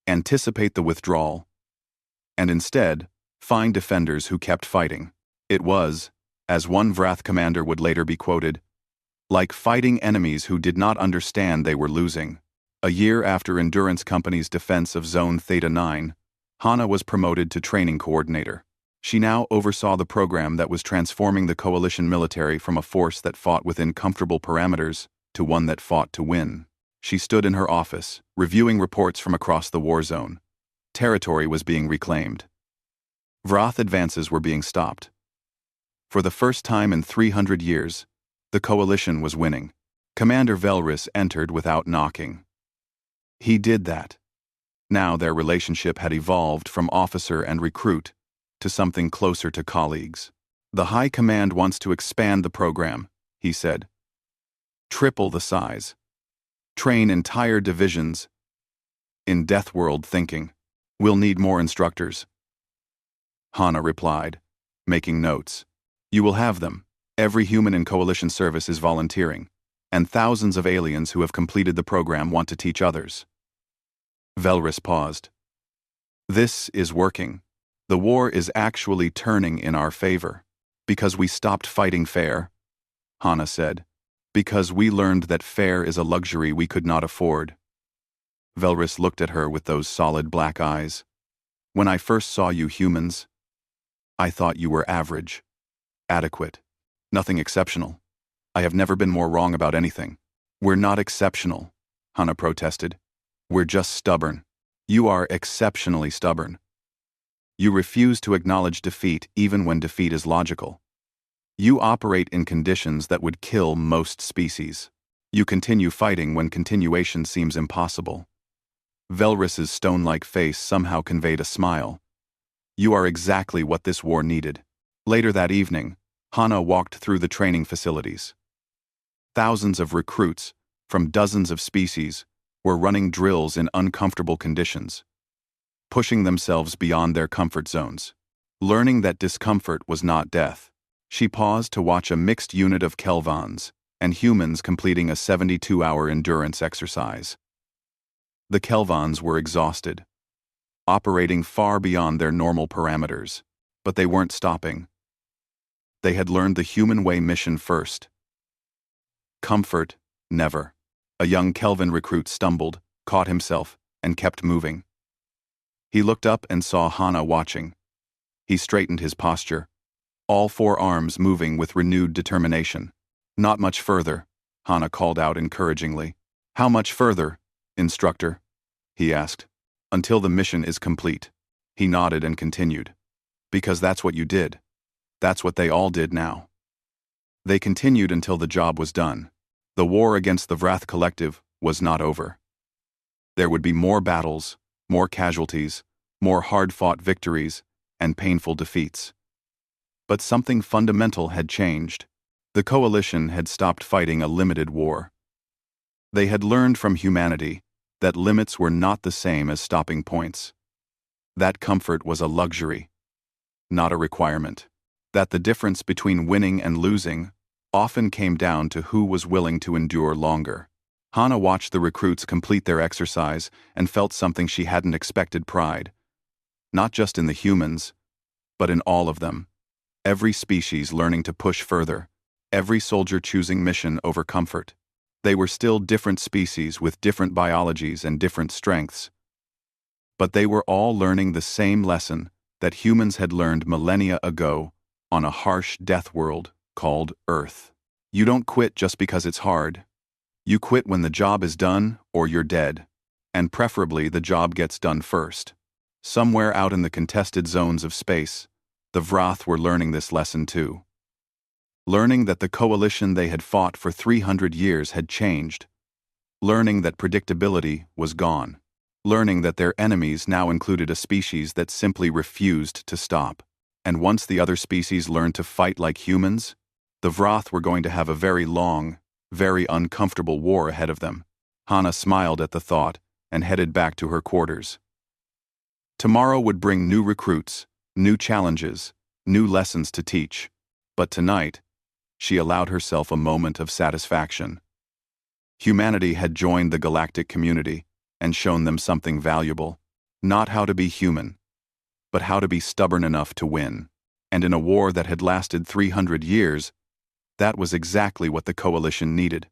anticipate the withdrawal, and instead find defenders who kept fighting. It was, as one Vrath commander would later be quoted, like fighting enemies who did not understand they were losing. A year after Endurance Company's defense of Zone Theta 9, Hana was promoted to training coordinator. She now oversaw the program that was transforming the coalition military from a force that fought within comfortable parameters to one that fought to win. She stood in her office, reviewing reports from across the war zone. Territory was being reclaimed. Vrath advances were being stopped. For the first time in 300 years, the coalition was winning. Commander Velrus entered without knocking. He did that. Now their relationship had evolved from officer and recruit to something closer to colleagues. The High Command wants to expand the program, he said. Triple the size. Train entire divisions. In Death World thinking, we'll need more instructors. Hana replied, making notes. You will have them. Every human in coalition service is volunteering, and thousands of aliens who have completed the program want to teach others. Velrus paused. This is working. The war is actually turning in our favor. Because we stopped fighting fair, Hana said. Because we learned that fair is a luxury we could not afford. Velrus looked at her with those solid black eyes. When I first saw you humans, I thought you were average. Adequate. Nothing exceptional. I have never been more wrong about anything. We're not exceptional, Hana protested. We're just stubborn. You are exceptionally stubborn. You refuse to acknowledge defeat even when defeat is logical. You operate in conditions that would kill most species. You continue fighting when continuation seems impossible. Velrys's stone-like face somehow conveyed a smile. You are exactly what this war needed. Later that evening, Hana walked through the training facilities. Thousands of recruits, from dozens of species, were running drills in uncomfortable conditions, pushing themselves beyond their comfort zones. Learning that discomfort was not death, she paused to watch a mixed unit of Kelvans and humans completing a 72-hour endurance exercise. The Kelvans were exhausted, operating far beyond their normal parameters, but they weren't stopping. They had learned the human way mission first. Comfort, never. A young Kelvin recruit stumbled, caught himself, and kept moving. He looked up and saw Hana watching. He straightened his posture, all four arms moving with renewed determination. Not much further, Hana called out encouragingly. How much further, instructor? He asked. Until the mission is complete. He nodded and continued. Because that's what you did. That's what they all did now. They continued until the job was done. The war against the Vrath Collective was not over. There would be more battles, more casualties, more hard-fought victories, and painful defeats. But something fundamental had changed. The Coalition had stopped fighting a limited war. They had learned from humanity that limits were not the same as stopping points. That comfort was a luxury, not a requirement. That the difference between winning and losing often came down to who was willing to endure longer. Hana watched the recruits complete their exercise and felt something she hadn't expected: pride. Not just in the humans, but in all of them. Every species learning to push further, every soldier choosing mission over comfort. They were still different species with different biologies and different strengths. But they were all learning the same lesson that humans had learned millennia ago on a harsh death world called Earth. You don't quit just because it's hard. You quit when the job is done or you're dead, and preferably the job gets done first. Somewhere out in the contested zones of space, the Vrath were learning this lesson too. Learning that the coalition they had fought for 300 years had changed. Learning that predictability was gone. Learning that their enemies now included a species that simply refused to stop. And once the other species learned to fight like humans, the Vrath were going to have a very long, very uncomfortable war ahead of them. Hana smiled at the thought and headed back to her quarters. Tomorrow would bring new recruits, new challenges, new lessons to teach. But tonight, she allowed herself a moment of satisfaction. Humanity had joined the galactic community and shown them something valuable. Not how to be human, but how to be stubborn enough to win. And in a war that had lasted 300 years, that was exactly what the Coalition needed.